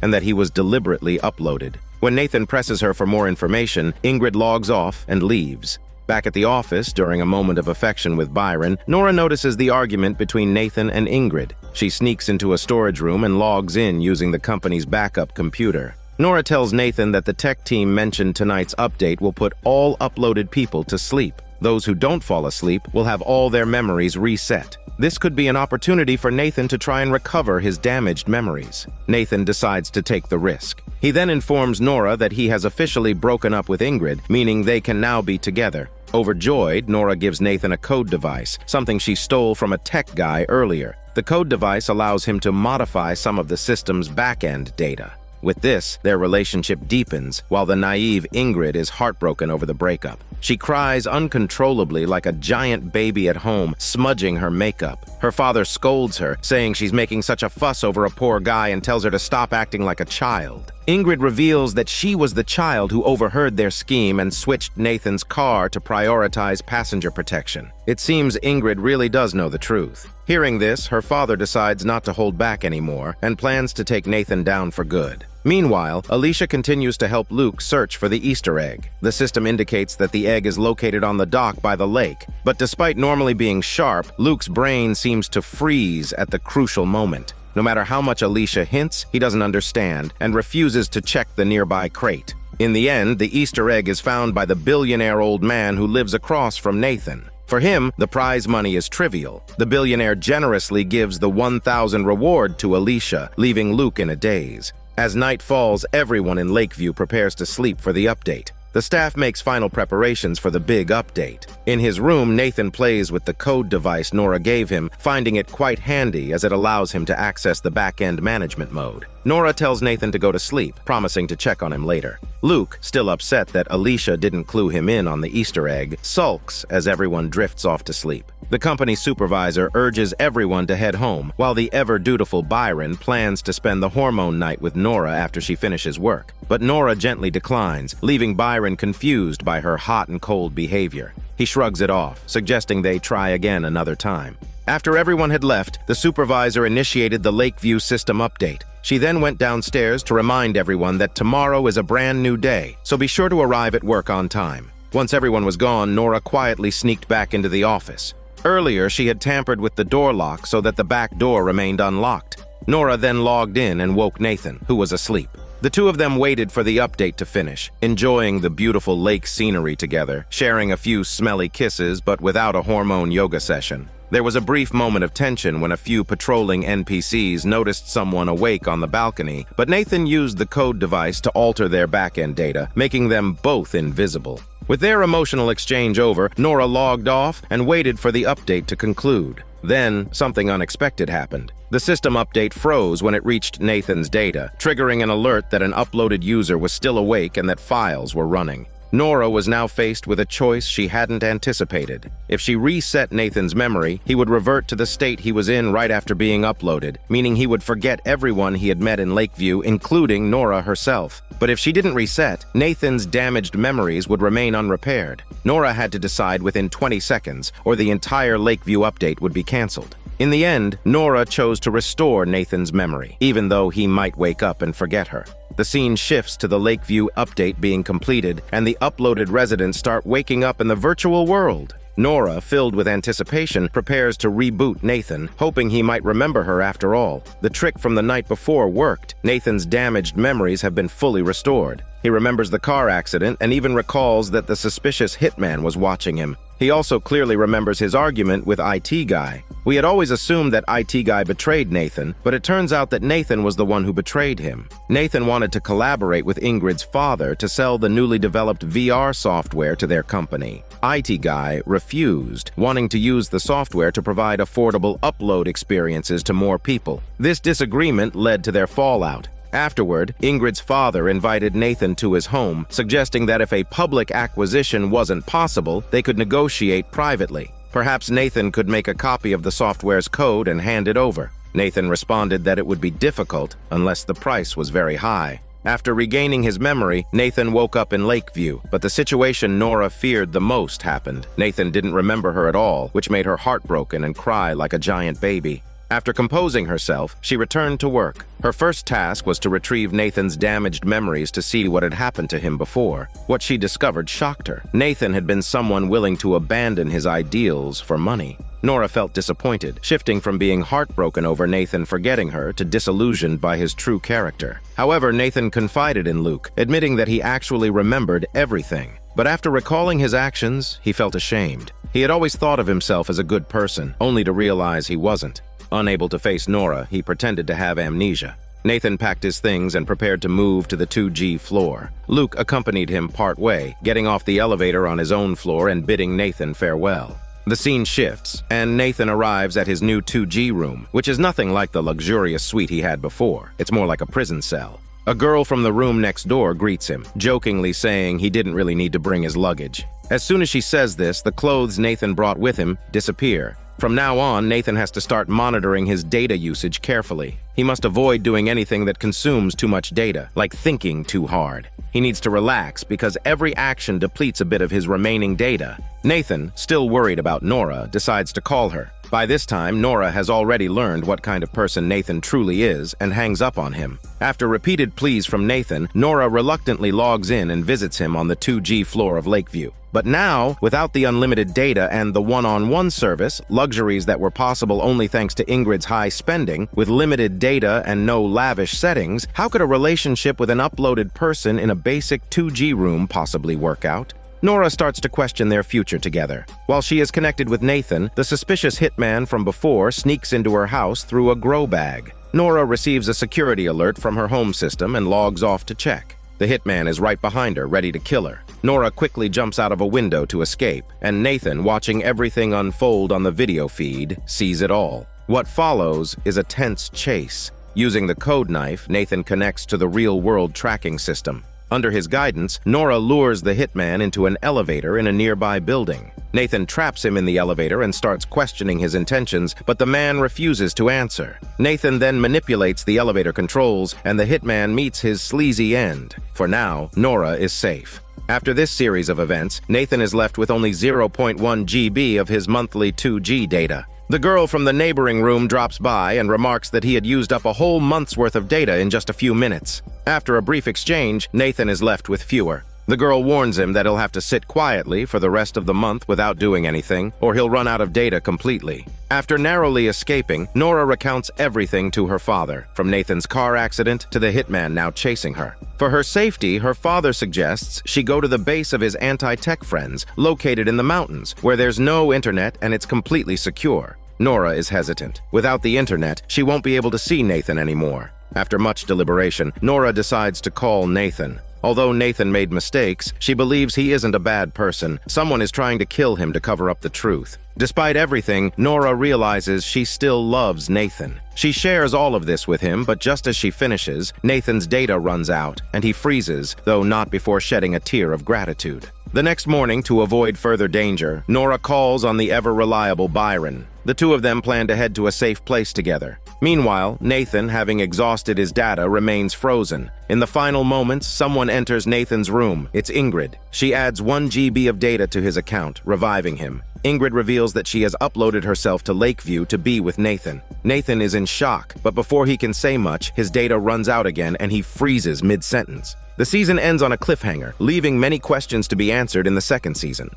and that he was deliberately uploaded. When Nathan presses her for more information, Ingrid logs off and leaves. Back at the office, during a moment of affection with Byron, Nora notices the argument between Nathan and Ingrid. She sneaks into a storage room and logs in using the company's backup computer. Nora tells Nathan that the tech team mentioned tonight's update will put all uploaded people to sleep. Those who don't fall asleep will have all their memories reset. This could be an opportunity for Nathan to try and recover his damaged memories. Nathan decides to take the risk. He then informs Nora that he has officially broken up with Ingrid, meaning they can now be together. Overjoyed, Nora gives Nathan a code device, something she stole from a tech guy earlier. The code device allows him to modify some of the system's back-end data. With this, their relationship deepens, while the naive Ingrid is heartbroken over the breakup. She cries uncontrollably like a giant baby at home, smudging her makeup. Her father scolds her, saying she's making such a fuss over a poor guy and tells her to stop acting like a child. Ingrid reveals that she was the child who overheard their scheme and switched Nathan's car to prioritize passenger protection. It seems Ingrid really does know the truth. Hearing this, her father decides not to hold back anymore and plans to take Nathan down for good. Meanwhile, Alicia continues to help Luke search for the Easter egg. The system indicates that the egg is located on the dock by the lake, but despite normally being sharp, Luke's brain seems to freeze at the crucial moment. No matter how much Alicia hints, he doesn't understand and refuses to check the nearby crate. In the end, the Easter egg is found by the billionaire old man who lives across from Nathan. For him, the prize money is trivial. The billionaire generously gives the 1,000 reward to Alicia, leaving Luke in a daze. As night falls, everyone in Lakeview prepares to sleep for the update. The staff makes final preparations for the big update. In his room, Nathan plays with the code device Nora gave him, finding it quite handy as it allows him to access the back-end management mode. Nora tells Nathan to go to sleep, promising to check on him later. Luke, still upset that Alicia didn't clue him in on the Easter egg, sulks as everyone drifts off to sleep. The company supervisor urges everyone to head home, while the ever-dutiful Byron plans to spend the hormone night with Nora after she finishes work. But Nora gently declines, leaving Byron confused by her hot and cold behavior. He shrugs it off, suggesting they try again another time. After everyone had left, the supervisor initiated the Lakeview system update. She then went downstairs to remind everyone that tomorrow is a brand new day, so be sure to arrive at work on time. Once everyone was gone, Nora quietly sneaked back into the office. Earlier, she had tampered with the door lock so that the back door remained unlocked. Nora then logged in and woke Nathan, who was asleep. The two of them waited for the update to finish, enjoying the beautiful lake scenery together, sharing a few smelly kisses but without a hormone yoga session. There was a brief moment of tension when a few patrolling NPCs noticed someone awake on the balcony, but Nathan used the code device to alter their back-end data, making them both invisible. With their emotional exchange over, Nora logged off and waited for the update to conclude. Then, something unexpected happened. The system update froze when it reached Nathan's data, triggering an alert that an uploaded user was still awake and that files were running. Nora was now faced with a choice she hadn't anticipated. If she reset Nathan's memory, he would revert to the state he was in right after being uploaded, meaning he would forget everyone he had met in Lakeview, including Nora herself. But if she didn't reset, Nathan's damaged memories would remain unrepaired. Nora had to decide within 20 seconds, or the entire Lakeview update would be canceled. In the end, Nora chose to restore Nathan's memory, even though he might wake up and forget her. The scene shifts to the Lakeview update being completed, and the uploaded residents start waking up in the virtual world. Nora, filled with anticipation, prepares to reboot Nathan, hoping he might remember her after all. The trick from the night before worked. Nathan's damaged memories have been fully restored. He remembers the car accident and even recalls that the suspicious hitman was watching him. He also clearly remembers his argument with IT Guy. We had always assumed that IT Guy betrayed Nathan, but it turns out that Nathan was the one who betrayed him. Nathan wanted to collaborate with Ingrid's father to sell the newly developed VR software to their company. IT Guy refused, wanting to use the software to provide affordable upload experiences to more people. This disagreement led to their fallout. Afterward, Ingrid's father invited Nathan to his home, suggesting that if a public acquisition wasn't possible, they could negotiate privately. Perhaps Nathan could make a copy of the software's code and hand it over. Nathan responded that it would be difficult unless the price was very high. After regaining his memory, Nathan woke up in Lakeview, but the situation Nora feared the most happened. Nathan didn't remember her at all, which made her heartbroken and cry like a giant baby. After composing herself, she returned to work. Her first task was to retrieve Nathan's damaged memories to see what had happened to him before. What she discovered shocked her. Nathan had been someone willing to abandon his ideals for money. Nora felt disappointed, shifting from being heartbroken over Nathan forgetting her to disillusioned by his true character. However, Nathan confided in Luke, admitting that he actually remembered everything. But after recalling his actions, he felt ashamed. He had always thought of himself as a good person, only to realize he wasn't. Unable to face Nora, he pretended to have amnesia. Nathan packed his things and prepared to move to the 2G floor. Luke accompanied him partway, getting off the elevator on his own floor and bidding Nathan farewell. The scene shifts, and Nathan arrives at his new 2G room, which is nothing like the luxurious suite he had before. It's more like a prison cell. A girl from the room next door greets him, jokingly saying he didn't really need to bring his luggage. As soon as she says this, the clothes Nathan brought with him disappear. From now on, Nathan has to start monitoring his data usage carefully. He must avoid doing anything that consumes too much data, like thinking too hard. He needs to relax because every action depletes a bit of his remaining data. Nathan, still worried about Nora, decides to call her. By this time, Nora has already learned what kind of person Nathan truly is and hangs up on him. After repeated pleas from Nathan, Nora reluctantly logs in and visits him on the 2G floor of Lakeview. But now, without the unlimited data and the one-on-one service, luxuries that were possible only thanks to Ingrid's high spending, with limited data and no lavish settings, how could a relationship with an uploaded person in a basic 2G room possibly work out? Nora starts to question their future together. While she is connected with Nathan, the suspicious hitman from before sneaks into her house through a grow bag. Nora receives a security alert from her home system and logs off to check. The hitman is right behind her, ready to kill her. Nora quickly jumps out of a window to escape, and Nathan, watching everything unfold on the video feed, sees it all. What follows is a tense chase. Using the code knife, Nathan connects to the real-world tracking system. Under his guidance, Nora lures the hitman into an elevator in a nearby building. Nathan traps him in the elevator and starts questioning his intentions, but the man refuses to answer. Nathan then manipulates the elevator controls, and the hitman meets his sleazy end. For now, Nora is safe. After this series of events, Nathan is left with only 0.1 GB of his monthly 2G data. The girl from the neighboring room drops by and remarks that he had used up a whole month's worth of data in just a few minutes. After a brief exchange, Nathan is left with fewer. The girl warns him that he'll have to sit quietly for the rest of the month without doing anything, or he'll run out of data completely. After narrowly escaping, Nora recounts everything to her father, from Nathan's car accident to the hitman now chasing her. For her safety, her father suggests she go to the base of his anti-tech friends, located in the mountains, where there's no internet and it's completely secure. Nora is hesitant. Without the internet, she won't be able to see Nathan anymore. After much deliberation, Nora decides to call Nathan. Although Nathan made mistakes, she believes he isn't a bad person. Someone is trying to kill him to cover up the truth. Despite everything, Nora realizes she still loves Nathan. She shares all of this with him, but just as she finishes, Nathan's data runs out, and he freezes, though not before shedding a tear of gratitude. The next morning, to avoid further danger, Nora calls on the ever-reliable Byron. The two of them plan to head to a safe place together. Meanwhile, Nathan, having exhausted his data, remains frozen. In the final moments, someone enters Nathan's room. It's Ingrid. She adds 1 GB of data to his account, reviving him. Ingrid reveals that she has uploaded herself to Lakeview to be with Nathan. Nathan is in shock, but before he can say much, his data runs out again and he freezes mid-sentence. The season ends on a cliffhanger, leaving many questions to be answered in the second season.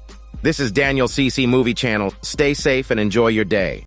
This is Daniel CC Movie Channel. Stay safe and enjoy your day.